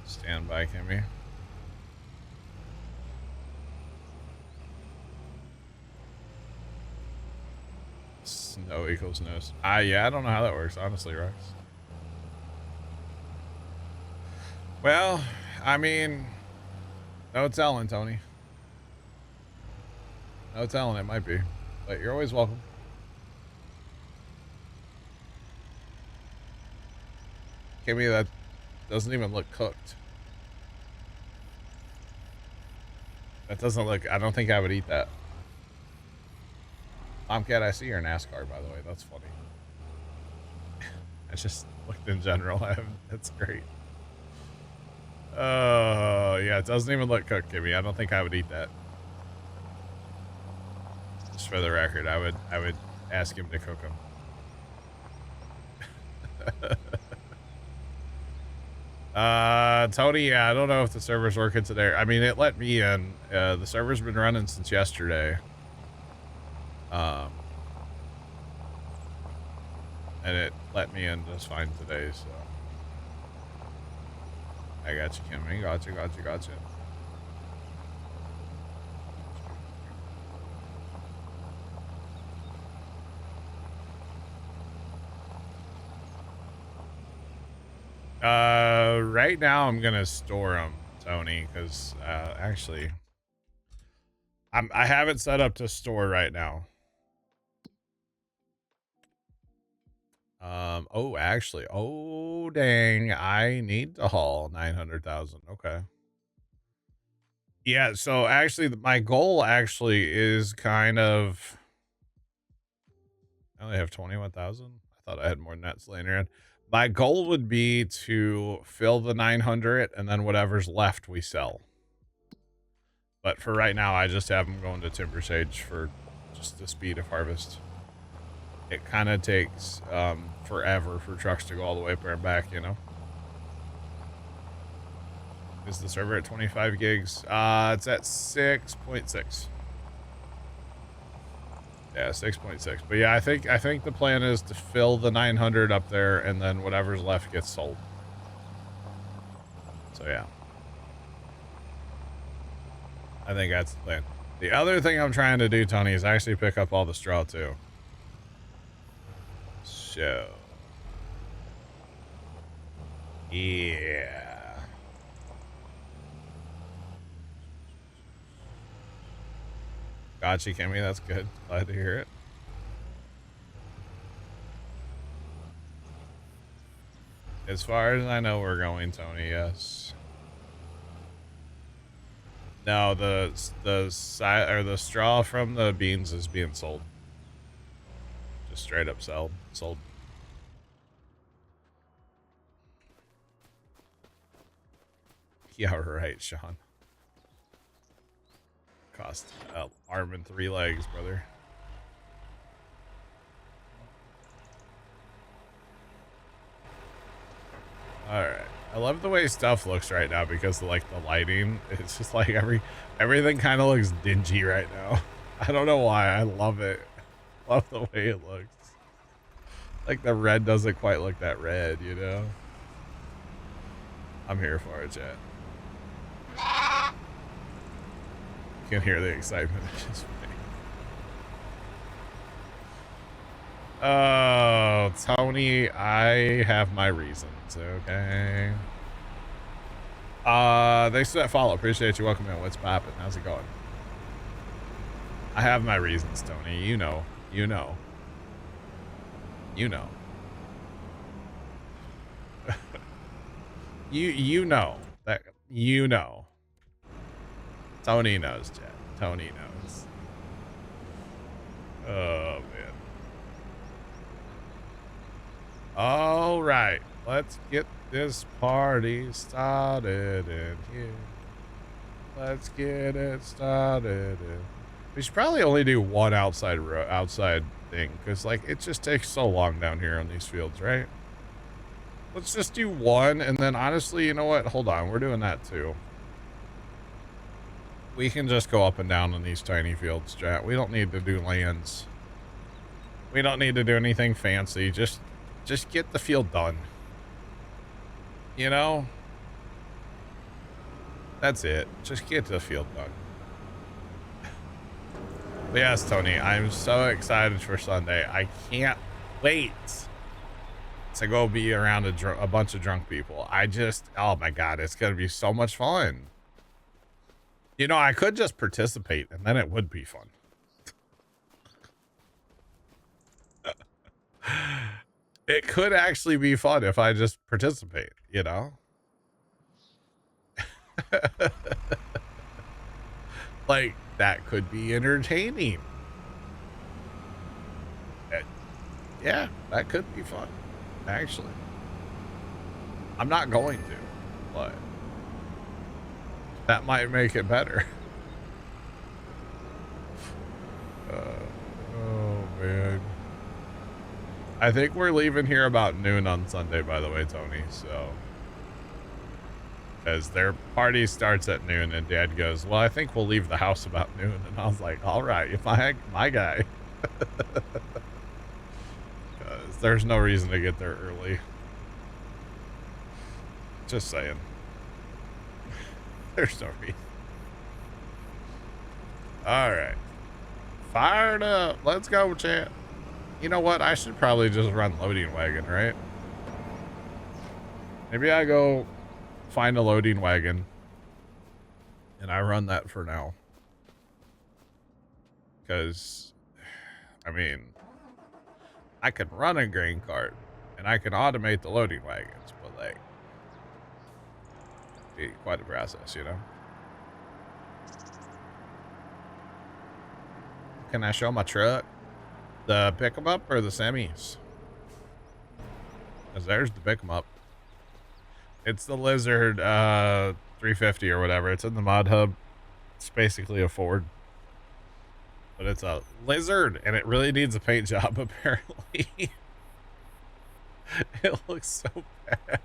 Stand by, Kimmy. Snow equals no. Yeah, I don't know how that works, honestly, Rex. Well, I mean, no telling, Tony. No telling, it might be. But you're always welcome. Kimmy, that doesn't even look cooked. That doesn't look, I don't think I would eat that. Tomcat, I see your NASCAR, by the way. That's funny. I just looked in general. That's great. Oh, yeah, it doesn't even look cooked, Kimmy. I don't think I would eat that. Just for the record, I would ask him to cook them. Tony, yeah, I don't know if the server's working today. I mean, it let me in. The server's been running since yesterday. And it let me in just fine today, so. I got you, Kimmy. Gotcha. Right now I'm gonna store them, Tony, because actually I have it set up to store right now. Oh dang, I need to haul 900,000. Okay. Yeah, so actually my goal actually is kind of, I only have 21,000. I thought I had more than that laying around. My goal would be to fill the 900 and then whatever's left we sell. But for right now, I just have them going to Timber Sage for just the speed of harvest. It kind of takes forever for trucks to go all the way up there and back, you know? Is the server at 25 gigs? It's at 6.6. Yeah, 6.6. But yeah, I think the plan is to fill the 900 up there and then whatever's left gets sold. So yeah. I think that's the plan. The other thing I'm trying to do, Tony, is actually pick up all the straw too. So yeah. Gotcha, Kimmy. That's good. Glad to hear it. As far as I know, we're going, Tony. Yes. No, the straw from the beans is being sold. Just straight up sold. Yeah, right, Sean. Cost arm and 3 legs, brother. All right. I love the way stuff looks right now because of, like, the lighting. It's just like everything kind of looks dingy right now. I don't know why. I love it. Love the way it looks. Like the red doesn't quite look that red, you know? I'm here for it, chat. You can hear the excitement. Oh, Tony, I have my reasons, okay? Thanks for that follow. Appreciate you. Welcome in. What's poppin'? How's it going? I have my reasons, Tony. You know. You know that. You know. Tony knows, Chad. Tony knows. Oh, man. All right. Let's get this party started in here. Let's get it started in. We should probably only do one outside thing, because, like, it just takes so long down here on these fields, right? Let's just do one, and then, honestly, you know what? Hold on. We're doing that, too. We can just go up and down on these tiny fields, chat. We don't need to do lands. We don't need to do anything fancy. Just get the field done. You know? That's it. Just get the field done. But yes, Tony, I'm so excited for Sunday. I can't wait to go be around a bunch of drunk people. Oh my God, it's going to be so much fun. You know, I could just participate and then it would be fun. It could actually be fun if I just participate, you know? Like, that could be entertaining. Yeah, that could be fun, actually. I'm not going to, but that might make it better. Oh, man. I think we're leaving here about noon on Sunday, by the way, Tony, so. Because their party starts at noon, and Dad goes, well, I think we'll leave the house about noon. And I was like, all right, if my guy. Because there's no reason to get there early. Just saying. There's no reason. All right. Fired up. Let's go, chat. You know what? I should probably just run loading wagon, right? Maybe I go find a loading wagon and I run that for now. Because, I mean, I can run a grain cart and I can automate the loading wagons, but like, be quite a process, you know? Can I show my truck? The pick 'em up or the semis? Because there's the pick 'em up. It's the Lizard 350 or whatever. It's in the mod hub. It's basically a Ford. But it's a Lizard, and it really needs a paint job, apparently. It looks so bad.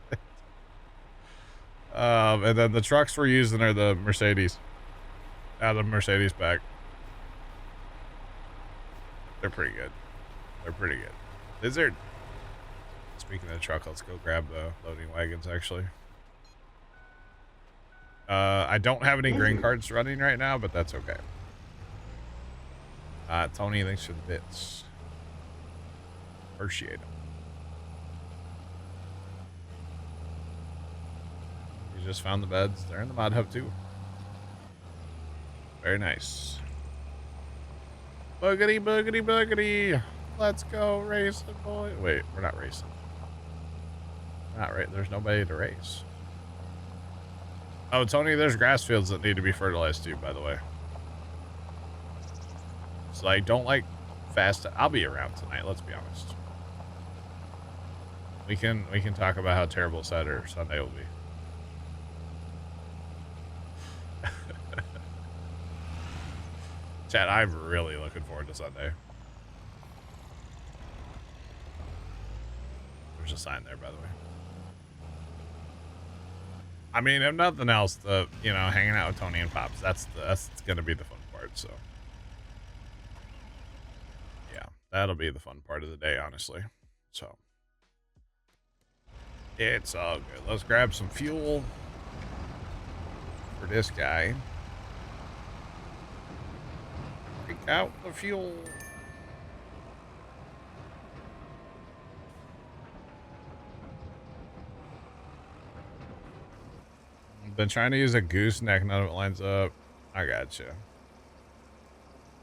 And then the trucks we're using are the Mercedes. Out of the Mercedes pack. They're pretty good. They're pretty good. Lizard. Speaking of the truck, let's go grab the loading wagons, actually. I don't have any grain carts running right now, but that's okay. Tony, thanks for the bits. Appreciate them. You just found the beds. They're in the mod hub, too. Very nice. Boogity, boogity, boogity. Let's go racing, boy. Wait, we're not racing. Not right. There's nobody to race. Oh, Tony, there's grass fields that need to be fertilized too, by the way. So I don't like fast. I'll be around tonight. Let's be honest. We can talk about how terrible Saturday or Sunday will be. Chad, I'm really looking forward to Sunday. There's a sign there, by the way. I mean, if nothing else, hanging out with Tony and Pops, that's going to be the fun part, so. Yeah, that'll be the fun part of the day, honestly. So. It's all good. Let's grab some fuel for this guy. Take out the fuel. Been trying to use a gooseneck, none of it lines up. I gotcha.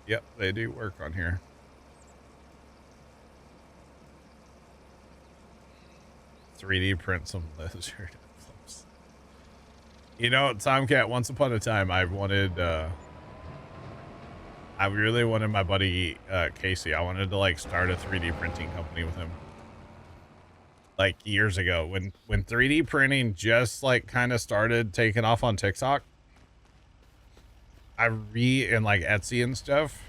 Yep, they do work on here. $3D print some lizard. You know, Tomcat, once upon a time, I really wanted my buddy Casey. I wanted to like start a 3D printing company with him. Like years ago, when 3D printing just like kind of started taking off on TikTok, and like Etsy and stuff.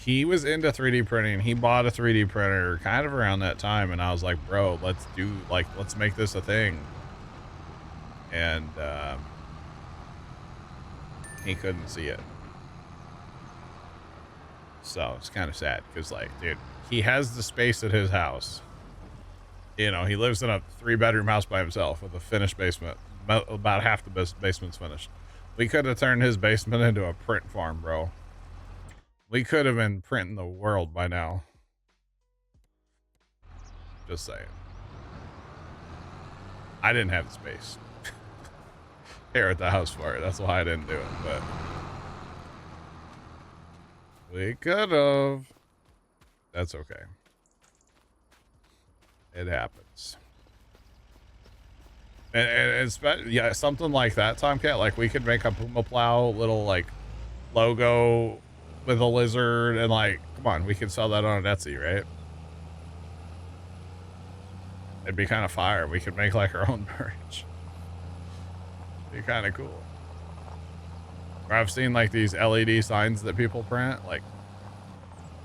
He was into 3D printing. He bought a 3D printer kind of around that time, and I was like, bro, let's make this a thing. And he couldn't see it. So it's kind of sad because, like, dude, he has the space at his house. You know, he lives in a 3-bedroom house by himself with a finished basement. About half the basement's finished. We could have turned his basement into a print farm, bro. We could have been printing the world by now. Just saying. I didn't have the space here at the house for it. That's why I didn't do it, but we could have. That's okay. It happens. And yeah, something like that, Tomcat. Like we could make a Puma Plow little like logo with a lizard, and like, come on, we could sell that on Etsy, right? It'd be kind of fire. We could make like our own merch. Be kind of cool. Or I've seen like these LED signs that people print, like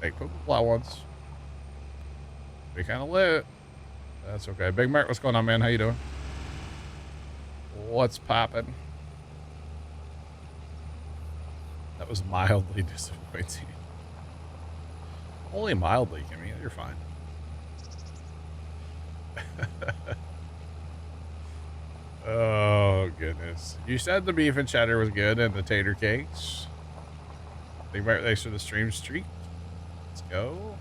Puma Plow ones. Be kind of lit. That's okay. Big Mark, what's going on, man? How you doing? What's poppin'? That was mildly disappointing. Only mildly, Kimmy. You're fine. Oh, goodness. You said the beef and cheddar was good and the tater cakes. Big Mark, thanks for the stream streak. Let's go.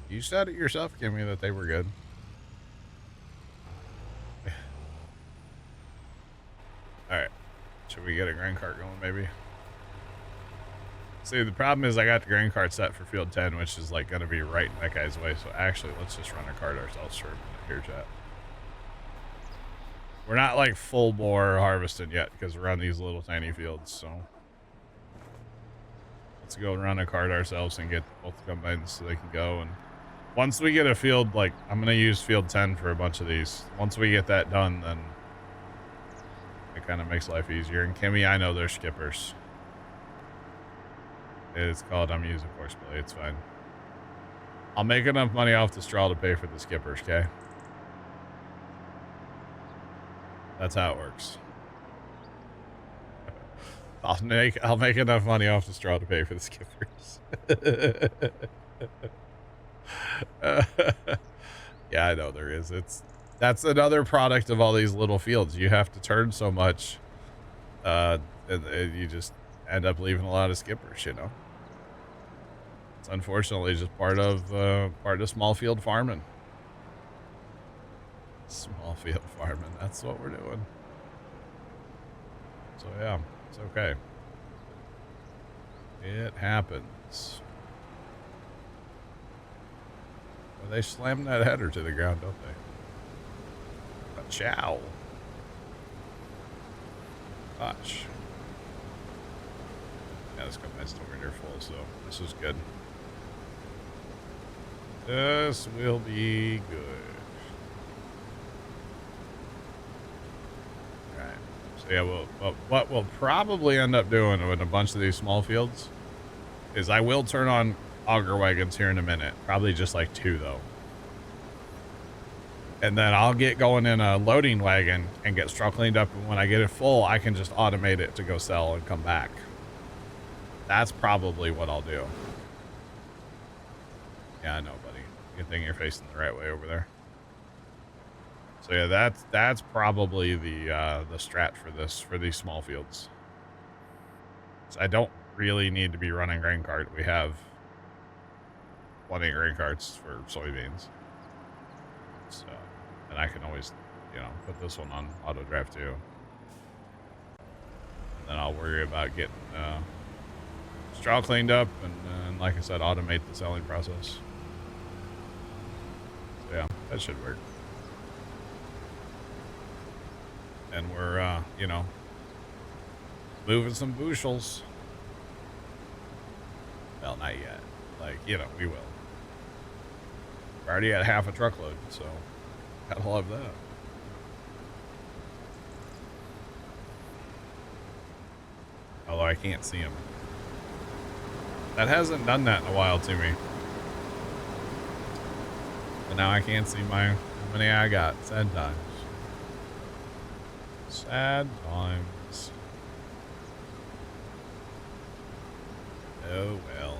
You said it yourself, Kimmy, that they were good. Alright. Should we get a grain cart going, maybe? See, the problem is I got the grain cart set for field 10, which is like going to be right in that guy's way. So actually, let's just run a cart ourselves for a minute here, chat. We're not like full bore harvesting yet because we're on these little tiny fields. So let's go run a cart ourselves and get both combines so they can go. And once we get a field, like I'm going to use field 10 for a bunch of these. Once we get that done, then it kind of makes life easier. And Kimmy, I know they're skippers. It's called I'm using horseplay. It's fine. I'll make enough money off the straw to pay for the skippers, okay? That's how it works. I'll make enough money off the straw to pay for the skippers. Yeah, I know there is. That's another product of all these little fields. You have to turn so much, and you just end up leaving a lot of skippers, you know. It's unfortunately just part of small field farming. Small field farming. That's what we're doing. So yeah, it's okay. It happens. Well, they slam that header to the ground, don't they? A chow. Gosh. Yeah, this combines nowhere near full, so this is good. This will be good. Alright. So yeah, what we'll probably end up doing with a bunch of these small fields is I will turn on auger wagons here in a minute. Probably just like 2 though. And then I'll get going in a loading wagon and get straw cleaned up, and when I get it full, I can just automate it to go sell and come back. That's probably what I'll do. Yeah, I know, buddy. Good thing you're facing the right way over there. So yeah, that's probably the strat for these small fields. So I don't really need to be running grain cart. We have plenty of grain carts for soybeans. So, and I can always, you know, put this one on auto drive too. And then I'll worry about getting straw cleaned up and like I said, automate the selling process. So yeah, that should work. And we're, you know, moving some bushels. Well, not yet. Like, you know, we will. We're already at half a truckload, so gotta love that. Although I can't see them. That hasn't done that in a while to me. But now I can't see how many I got. Sad times. Sad times. Oh well.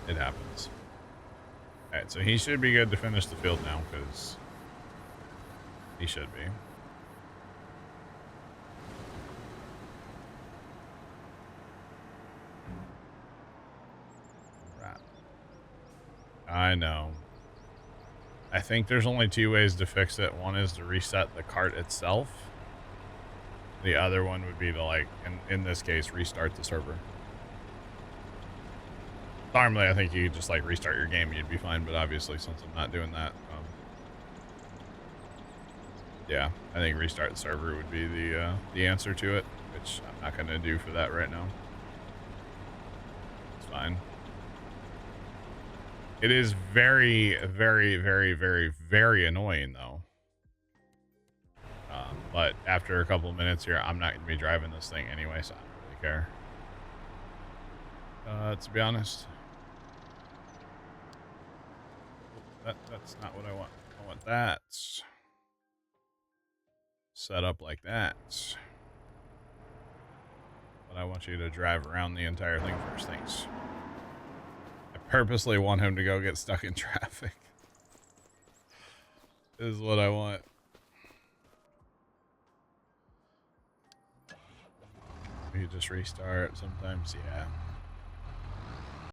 It happens. Alright, so he should be good to finish the field now, because he should be. Right. I know. I think there's only 2 ways to fix it. One is to reset the cart itself. The other one would be to, like, in this case, restart the server. Normally, I think you could just, like, restart your game and you'd be fine, but obviously, since I'm not doing that, yeah, I think restart the server would be the answer to it, which I'm not going to do for that right now. It's fine. It is very, very, very, very, very annoying, though. But after a couple of minutes here, I'm not going to be driving this thing anyway, so I don't really care. To be honest. That's not what I want. I want that. Set up like that. But I want you to drive around the entire thing first. Thanks. I purposely want him to go get stuck in traffic. This is what I want. You just restart sometimes, yeah.